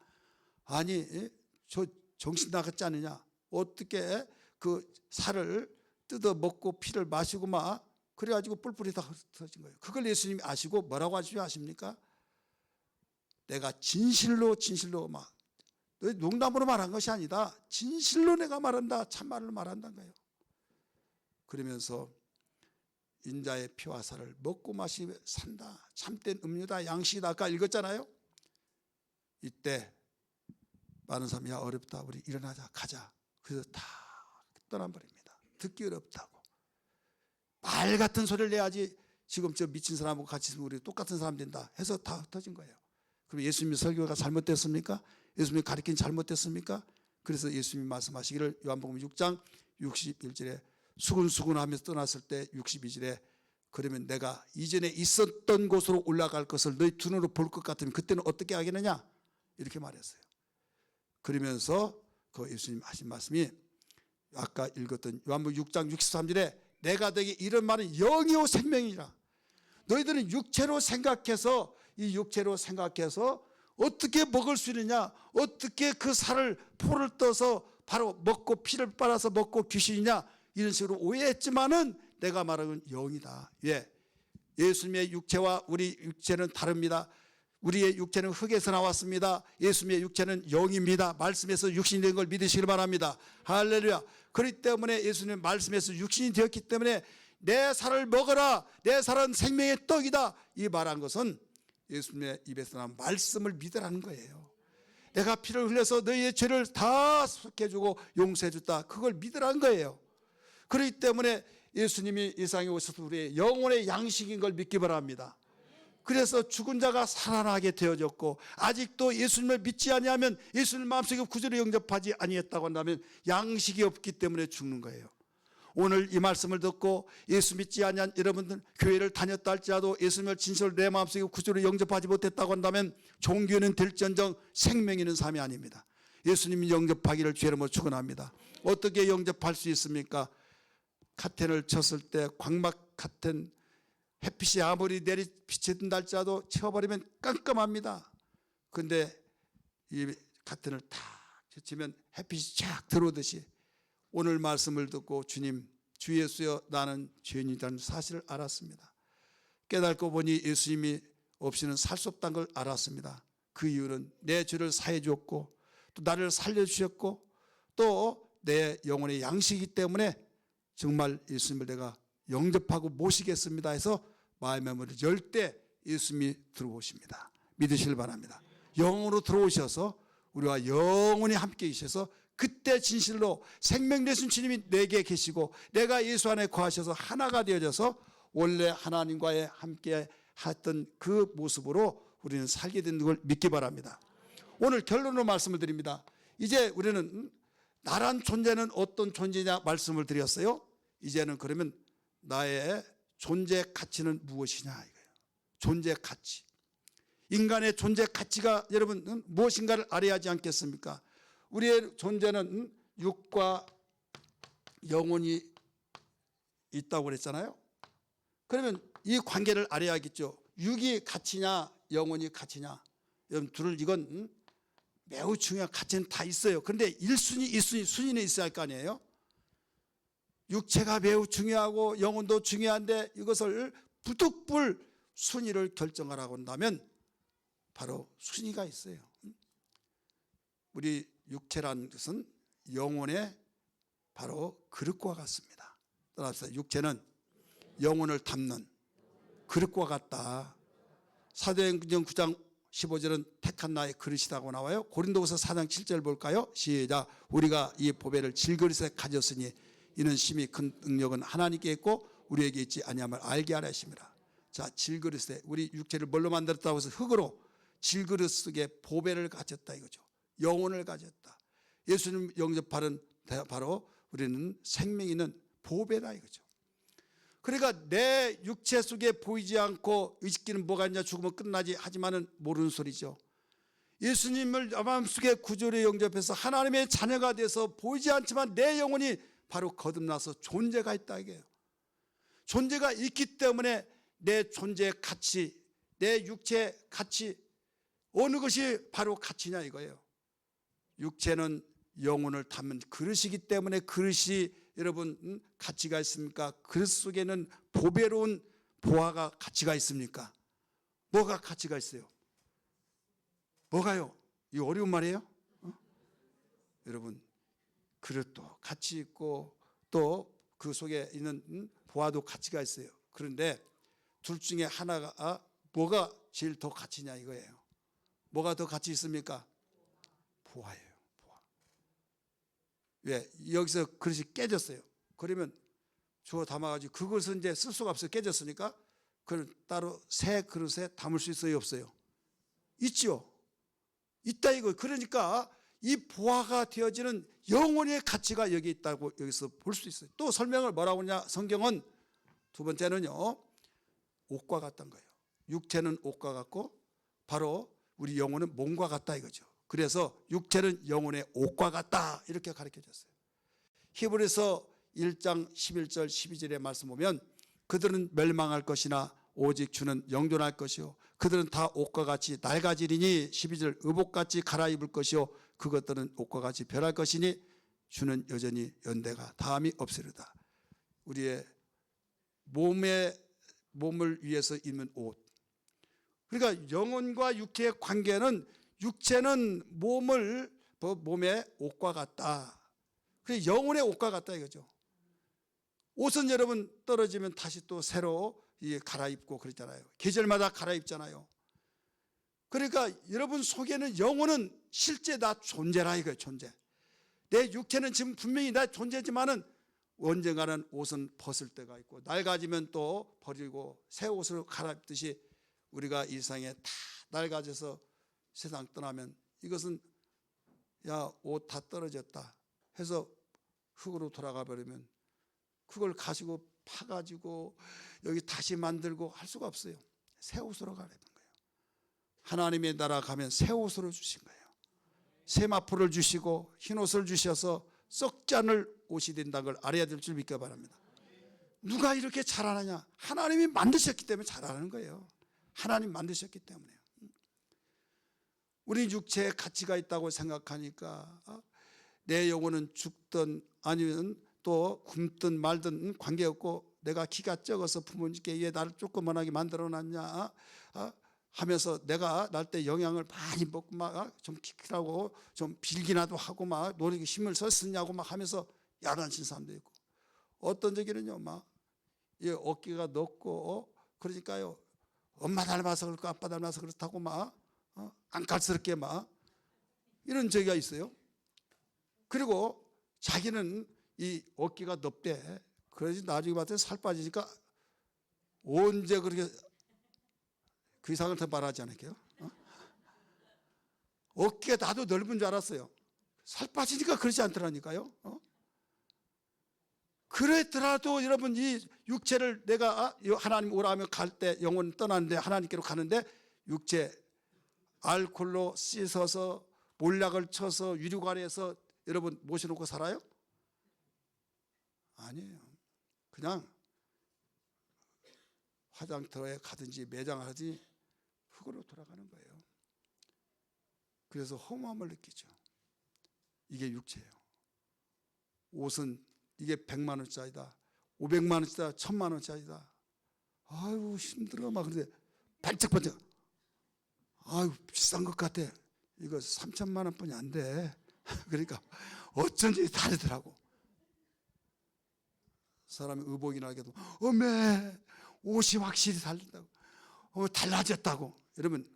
아니 저 정신 나갔지 않느냐? 어떻게 그 살을 뜯어 먹고 피를 마시고 막 그래가지고 뿔뿔이 다 흩어진 거예요. 그걸 예수님이 아시고 뭐라고 아십니까? 내가 진실로 막 농담으로 말한 것이 아니다. 진실로 내가 말한다. 참말로 말한다는 거예요. 그러면서 인자의 피와 살을 먹고 마시며 산다. 참된 음료다. 양식이다. 아까 읽었잖아요. 이때 많은 사람이 야 어렵다. 우리 일어나자. 가자. 그래서 다 떠나버립니다. 듣기 어렵다고. 말 같은 소리를 내야지 지금 저 미친 사람하고 같이 있으면 우리 똑같은 사람 된다 해서 다 흩어진 거예요. 그럼 예수님의 설교가 잘못됐습니까? 예수님이 가르친 잘못됐습니까? 그래서 예수님이 말씀하시기를 요한복음 6장 61절에 수근수근 하면서 떠났을 때 62절에 그러면 내가 이전에 있었던 곳으로 올라갈 것을 너희 두 눈으로 볼 것 같으면 그때는 어떻게 하겠느냐? 이렇게 말했어요. 그러면서 그 예수님 하신 말씀이 아까 읽었던 요한복음 6장 63절에 내가 너에게 이런 말은 영이요 생명이라. 너희들은 육체로 생각해서 이 육체로 생각해서 어떻게 먹을 수 있느냐, 어떻게 그 살을 포를 떠서 바로 먹고 피를 빨아서 먹고 귀신이냐 이런 식으로 오해했지만은 내가 말하는 영이다. 예, 예수님의 육체와 우리 육체는 다릅니다. 우리의 육체는 흙에서 나왔습니다. 예수님의 육체는 영입니다. 말씀에서 육신이 된 걸 믿으시길 바랍니다. 할렐루야. 그렇기 때문에 예수님 말씀에서 육신이 되었기 때문에 내 살을 먹어라. 내 살은 생명의 떡이다. 이 말한 것은 예수님의 입에서 나온 말씀을 믿으라는 거예요. 내가 피를 흘려서 너희의 죄를 다 속해주고 용서해줬다. 그걸 믿으라는 거예요. 그렇기 때문에 예수님이 이 세상에 오셔서 우리의 영혼의 양식인 걸 믿기 바랍니다. 그래서 죽은 자가 살아나게 되어졌고 아직도 예수님을 믿지 아니하면 예수님 마음속에 구주로 영접하지 아니했다고 한다면 양식이 없기 때문에 죽는 거예요. 오늘 이 말씀을 듣고 예수 믿지 아니한 여러분들, 교회를 다녔다 할지라도 예수님을 진실로 내 마음속에 구주로 영접하지 못했다고 한다면 종교는 될지언정 생명이는 삶이 아닙니다. 예수님이 영접하기를 주의 이름으로 축원합니다. 어떻게 영접할 수 있습니까? 카텐을 쳤을 때 광막 카텐, 햇빛이 아무리 내리비친다 할지라도 채워버리면 깜깜합니다. 그런데 이 카텐을 탁 쳤으면 햇빛이 쫙 들어오듯이 오늘 말씀을 듣고 주님, 주 예수여 나는 죄인이라는 사실을 알았습니다. 깨닫고 보니 예수님이 없이는 살 수 없다는 걸 알았습니다. 그 이유는 내 죄를 사해 주었고 또 나를 살려주셨고 또 내 영혼의 양식이기 때문에 정말 예수님을 내가 영접하고 모시겠습니다 해서 마음의 문을 열 때 예수님이 들어오십니다. 믿으시길 바랍니다. 영으로 들어오셔서 우리와 영원히 함께 계셔서 그때 진실로 생명 되신 주님이 내게 계시고 내가 예수 안에 거하셔서 하나가 되어져서 원래 하나님과의 함께 했던 그 모습으로 우리는 살게 되는 걸 믿기 바랍니다. 오늘 결론으로 말씀을 드립니다. 이제 우리는 나란 존재는 어떤 존재냐 말씀을 드렸어요. 이제는 그러면 나의 존재 가치는 무엇이냐 이거예요. 존재 가치. 인간의 존재 가치가 여러분 무엇인가를 알아야 하지 않겠습니까? 우리의 존재는 육과 영혼이 있다고 그랬잖아요. 그러면 이 관계를 알아야겠죠. 육이 가치냐 영혼이 가치냐. 여러분 둘을 이건 매우 중요한 가치는 다 있어요. 그런데 1순위, 2순위, 순위는 있어야 할 거 아니에요. 육체가 매우 중요하고 영혼도 중요한데 이것을 부득불 순위를 결정하라고 한다면 바로 순위가 있어요. 우리 육체라는 것은 영혼의 바로 그릇과 같습니다. 따라서 육체는 영혼을 담는 그릇과 같다. 사도행전 9장 15절은 택한 나의 그릇이라고 나와요. 고린도후서 4장 7절 볼까요? 시작. 우리가 이 보배를 질그릇에 가졌으니 이는 심히 큰 능력은 하나님께 있고 우리에게 있지 아니함을 알게 하라 하심이라. 자, 질그릇에 우리 육체를 뭘로 만들었다고 해서 흙으로 질그릇 속에 보배를 가졌다 이거죠. 영혼을 가졌다. 예수님 영접하는 바로 우리는 생명 있는 보배다 이거죠. 그러니까 내 육체 속에 보이지 않고 의식기는 뭐가 있냐 죽으면 끝나지 하지만은 모르는 소리죠. 예수님을 마음속에 구주로 영접해서 하나님의 자녀가 돼서 보이지 않지만 내 영혼이 바로 거듭나서 존재가 있다 이게요. 존재가 있기 때문에 내 존재의 가치, 내 육체의 가치 어느 것이 바로 가치냐 이거예요. 육체는 영혼을 담은 그릇이기 때문에 그릇이 여러분 가치가 있습니까? 그릇 속에는 보배로운 보화가 가치가 있습니까? 뭐가 가치가 있어요? 뭐가요? 이 어려운 말이에요? 여러분 그릇도 가치 있고 또 그 속에 있는 보화도 가치가 있어요. 그런데 둘 중에 하나가 뭐가 제일 더 가치냐 이거예요. 뭐가 더 가치 있습니까? 보화예요. 보화. 왜? 여기서 그릇이 깨졌어요. 그러면 주워 담아가지고 그것은 이제 쓸 수가 없어요. 깨졌으니까. 그걸 따로 새 그릇에 담을 수 있어요? 없어요? 있죠. 있다 이거. 그러니까 이 보화가 되어지는 영혼의 가치가 여기 있다고 여기서 볼 수 있어요. 또 설명을 뭐라고 하냐? 성경은 두 번째는요. 옷과 같다는 거예요. 육체는 옷과 같고 바로 우리 영혼은 몸과 같다 이거죠. 그래서 육체는 영혼의 옷과 같다 이렇게 가르쳐졌어요. 히브리서 1장 11절 12절의 말씀 보면 그들은 멸망할 것이나 오직 주는 영존할 것이요 그들은 다 옷과 같이 낡아지리니 12절 의복같이 갈아입을 것이요 그것들은 옷과 같이 변할 것이니 주는 여전히 연대가 다함이 없으리다. 우리의 몸을 위해서 입는 옷. 그러니까 영혼과 육체의 관계는 육체는 몸의 옷과 같다. 그래서 영혼의 옷과 같다 이거죠. 옷은 여러분 떨어지면 다시 또 새로 갈아입고 그랬잖아요. 계절마다 갈아입잖아요. 그러니까 여러분 속에는 영혼은 실제 나 존재라 이거예요. 존재. 내 육체는 지금 분명히 나 존재지만은 언젠가는 옷은 벗을 때가 있고 낡아지면 또 버리고 새 옷으로 갈아입듯이 우리가 이 세상에 다 낡아져서 세상 떠나면 이것은 야 옷 다 떨어졌다 해서 흙으로 돌아가 버리면 그걸 가지고 파가지고 여기 다시 만들고 할 수가 없어요. 새 옷으로 가는 거예요. 하나님의 나라 가면 새 옷으로 주신 거예요. 세마포를 주시고 흰 옷을 주셔서 썩지 않을 옷이 된다는 걸 알아야 될 줄 믿기 바랍니다. 누가 이렇게 잘하느냐? 하나님이 만드셨기 때문에 잘하는 거예요. 하나님 만드셨기 때문에요. 우리 육체에 가치가 있다고 생각하니까 내 영혼은 죽든 아니면 또 굶든 말든 관계없고 내가 키가 적어서 부모님께 왜 나를 조그만하게 만들어놨냐 하면서 내가 날 때 영양을 많이 먹고 막 좀 키라고 좀 빌기나도 하고 막 노력에 힘을 썼느냐고 막 하면서 야단친 사람도 있고, 어떤 적에는요 막 어깨가 넓고 그러니까요 엄마 닮아서 그렇고 아빠 닮아서 그렇다고 막 안깔스럽게 막 이런 적이 있어요. 그리고 자기는 이 어깨가 넓대. 그래서 나중에 봤더니 살 빠지니까 언제 그렇게 그 이상을 더 말하지 않을게요. 어깨가 나도 넓은 줄 알았어요. 살 빠지니까 그러지 않더라니까요. 그랬더라도 여러분 이 육체를 내가 하나님 오라며 갈 때 영혼 떠나는데 하나님께로 가는데 육체 알코올로 씻어서 몰약을 쳐서 유리관에서 여러분 모셔놓고 살아요? 아니에요. 그냥 화장터에 가든지 매장을 하든지 흙으로 돌아가는 거예요. 그래서 허무함을 느끼죠. 이게 육체예요. 옷은 이게 100만 원짜리다, 500만 원짜리다, 1000만 원짜리다. 아유 힘들어 막. 그런데 반짝반짝 아유 비싼 것 같아. 이거 3천만 원뿐이 안 돼. 그러니까 어쩐지 다르더라고. 사람이 의복이 나게도 어메 옷이 확실히 다르다고, 달라졌다고. 여러분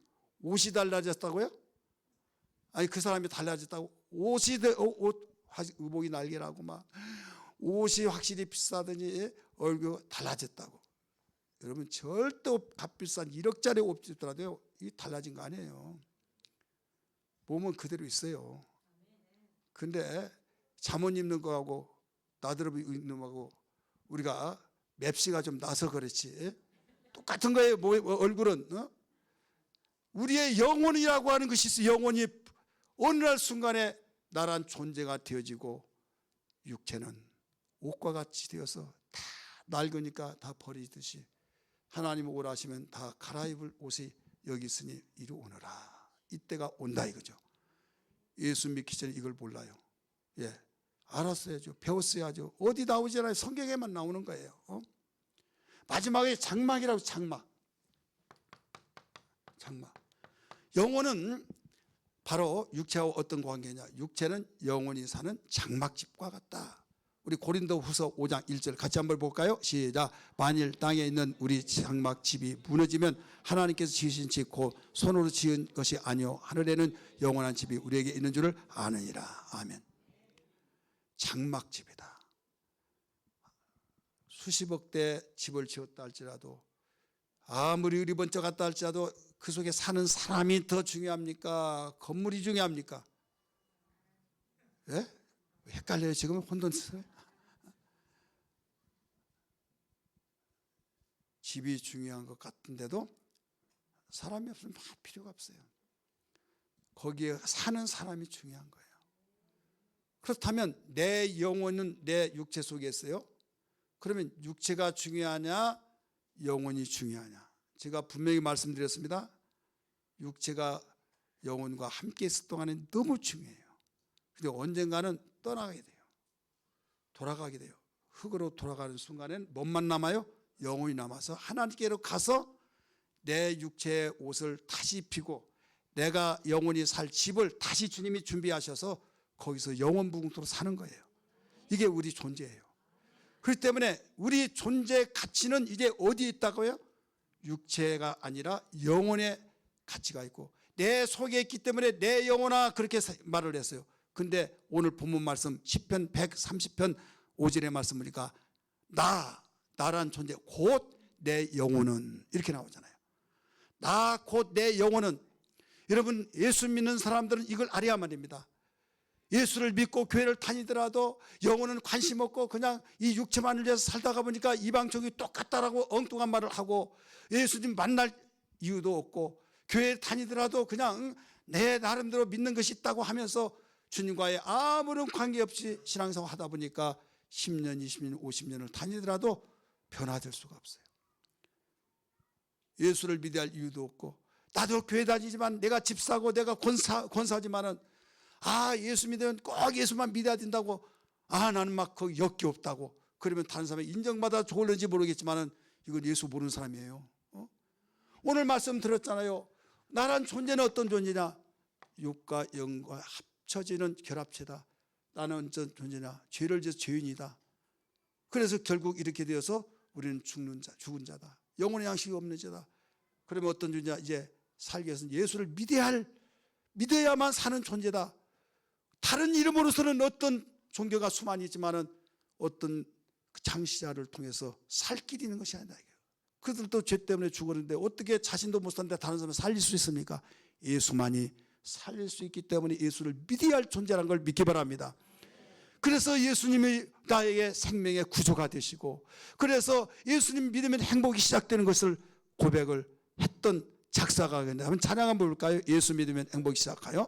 옷이 달라졌다고요? 아니 그 사람이 달라졌다고? 옷이 의복이 날개라고 막 옷이 확실히 비싸더니 얼굴 달라졌다고. 여러분 절대 값비싼 1억짜리 옷 입더라도 이게 달라진 거 아니에요. 몸은 그대로 있어요. 근데 잠옷 입는 거하고 나들어 입는 거하고 우리가 맵시가 좀 나서 그렇지 똑같은 거예요. 얼굴은. 우리의 영혼이라고 하는 것이 있어요. 영혼이 어느 날 순간에 나란 존재가 되어지고 육체는 옷과 같이 되어서 다 낡으니까 다 버리듯이 하나님 오라 하시면 다 갈아입을 옷이 여기 있으니 이리 오너라. 이때가 온다 이거죠. 예수 믿기 전에 이걸 몰라요. 알았어야죠. 배웠어야죠. 어디 나오지 않아요. 성경에만 나오는 거예요. 마지막에 장막이라고. 장막. 영혼은 바로 육체와 어떤 관계냐? 육체는 영혼이 사는 장막집과 같다. 우리 고린도후서 5장 1절 같이 한번 볼까요? 시작. 만일 땅에 있는 우리 장막집이 무너지면 하나님께서 지으신 집 곧 손으로 지은 것이 아니요 하늘에는 영원한 집이 우리에게 있는 줄을 아느니라. 아멘. 장막집이다. 수십억대 집을 지었다 할지라도 아무리 의리번쩍 같다 할지라도 그 속에 사는 사람이 더 중요합니까? 건물이 중요합니까? 예? 헷갈려요. 지금 혼돈스러워요. 집이 중요한 것 같은데도 사람이 없으면 필요가 없어요. 거기에 사는 사람이 중요한 거예요. 그렇다면 내 영혼은 내 육체 속에 있어요. 그러면 육체가 중요하냐 영혼이 중요하냐? 제가 분명히 말씀드렸습니다. 육체가 영혼과 함께 있을 동안은 너무 중요해요. 근데 언젠가는 떠나게 돼요. 돌아가게 돼요. 흙으로 돌아가는 순간에는 뭐만 남아요? 영혼이 남아서 하나님께로 가서 내 육체의 옷을 다시 입히고 내가 영혼이 살 집을 다시 주님이 준비하셔서 거기서 영원 무궁토로 사는 거예요. 이게 우리 존재예요. 그렇기 때문에 우리 존재의 가치는 이제 어디에 있다고요? 육체가 아니라 영혼의 가치가 있고 내 속에 있기 때문에 내 영혼아 그렇게 말을 했어요. 근데 오늘 본문 말씀 10편 130편 5절의 말씀 보니까 나란 존재 곧 내 영혼은 이렇게 나오잖아요. 나 곧 내 영혼은. 여러분 예수 믿는 사람들은 이걸 알아야만 됩니다. 예수를 믿고 교회를 다니더라도 영혼은 관심 없고 그냥 이 육체만을 위해서 살다가 보니까 이방족이 똑같다라고 엉뚱한 말을 하고 예수님 만날 이유도 없고 교회에 다니더라도 그냥 내 나름대로 믿는 것이 있다고 하면서 주님과의 아무런 관계없이 신앙생활 하다 보니까 10년, 20년, 50년을 다니더라도 변화될 수가 없어요. 예수를 믿어야 할 이유도 없고 나도 교회 다니지만 내가 집사고 내가 권사지만은 예수 믿으면 꼭 예수만 믿어야 된다고 나는 막 거기 역겹다고 그러면 다른 사람이 인정받아 좋을는지 모르겠지만은 이건 예수 모르는 사람이에요. 오늘 말씀 들었잖아요. 나란 존재는 어떤 존재냐? 육과 영과 합쳐지는 결합체다. 나는 어떤 존재냐? 죄를 지어서 죄인이다. 그래서 결국 이렇게 되어서 우리는 죽은 자다. 영혼의 양식이 없는 자다. 그러면 어떤 존재냐? 이제 살기 위해서는 예수를 믿어야만 사는 존재다. 다른 이름으로서는 어떤 종교가 수많이 있지만은 어떤 장시자를 통해서 살 길이 있는 것이 아니다. 그들도 죄 때문에 죽었는데 어떻게 자신도 못 사는데 다른 사람을 살릴 수 있습니까? 예수만이 살릴 수 있기 때문에 예수를 믿어야 할 존재라는 걸 믿기 바랍니다. 그래서 예수님이 나에게 생명의 구조가 되시고 그래서 예수님 믿으면 행복이 시작되는 것을 고백을 했던 작사가 있는데 한번 찬양 한번 볼까요? 예수 믿으면 행복이 시작하여.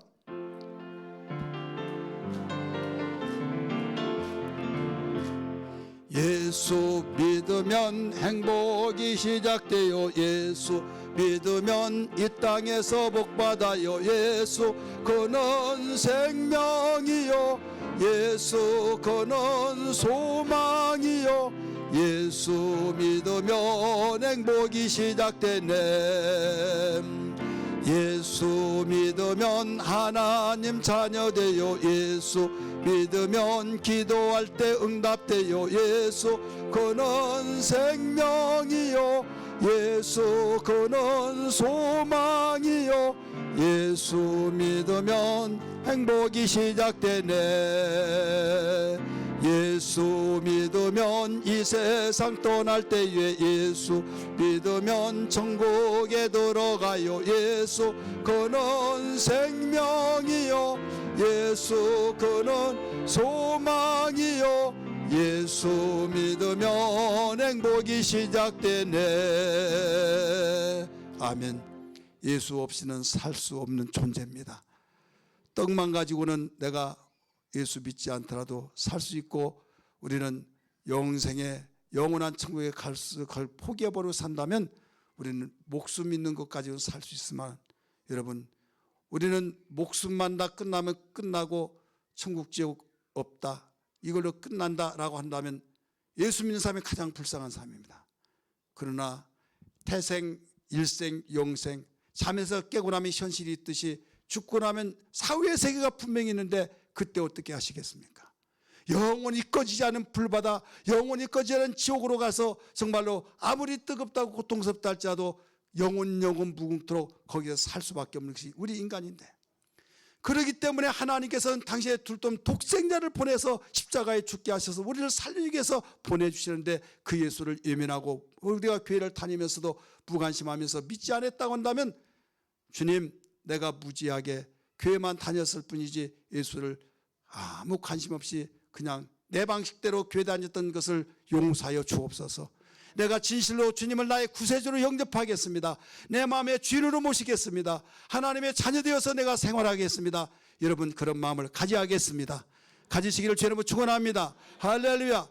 예수 믿으면 행복이 시작돼요. 예수 믿으면 이 땅에서 복받아요. 예수 그는 생명이요. 예수 그는 소망이요. 예수 믿으면 행복이 시작되네. 예수 믿으면 하나님 자녀 되요. 예수 믿으면 기도할 때 응답돼요. 예수 그는 생명이요. 예수 그는 소망이요. 예수 믿으면 행복이 시작되네. 예수 믿으면 이 세상 떠날 때에 예수 믿으면 천국에 들어가요. 예수 그는 생명이요. 예수 그는 소망이요. 예수 믿으면 행복이 시작되네. 아멘. 예수 없이는 살 수 없는 존재입니다. 떡만 가지고는 내가 예수 믿지 않더라도 살 수 있고 우리는 영생에 영원한 천국에 갈 포기해버리고 산다면 우리는 목숨 있는 것 가지고는 살 수 있지만 여러분 우리는 목숨만 다 끝나면 끝나고 천국 지옥 없다 이걸로 끝난다라고 한다면 예수 믿는 사람이 가장 불쌍한 사람입니다. 그러나 태생, 일생, 영생 잠에서 깨고 나면 현실이 있듯이 죽고 나면 사후의 세계가 분명히 있는데 그때 어떻게 하시겠습니까? 영원히 꺼지지 않은 불바다, 영원히 꺼지지 않은 지옥으로 가서 정말로 아무리 뜨겁다고 고통스럽다 할지라도 영원 무궁토록 거기서 살 수밖에 없는 것이 우리 인간인데 그렇기 때문에 하나님께서는 당신의 둘돈 독생자를 보내서 십자가에 죽게 하셔서 우리를 살리기 위해서 보내주시는데 그 예수를 외면하고 우리가 교회를 다니면서도 무관심하면서 믿지 않았다고 한다면 주님 내가 무지하게 교회만 다녔을 뿐이지 예수를 아무 관심 없이 그냥 내 방식대로 교회 다녔던 것을 용서하여 주옵소서. 내가 진실로 주님을 나의 구세주로 영접하겠습니다. 내 마음의 주인으로 모시겠습니다. 하나님의 자녀 되어서 내가 생활하겠습니다. 여러분 그런 마음을 가져야겠습니다. 가지시기를 주님으로 축원합니다. 할렐루야.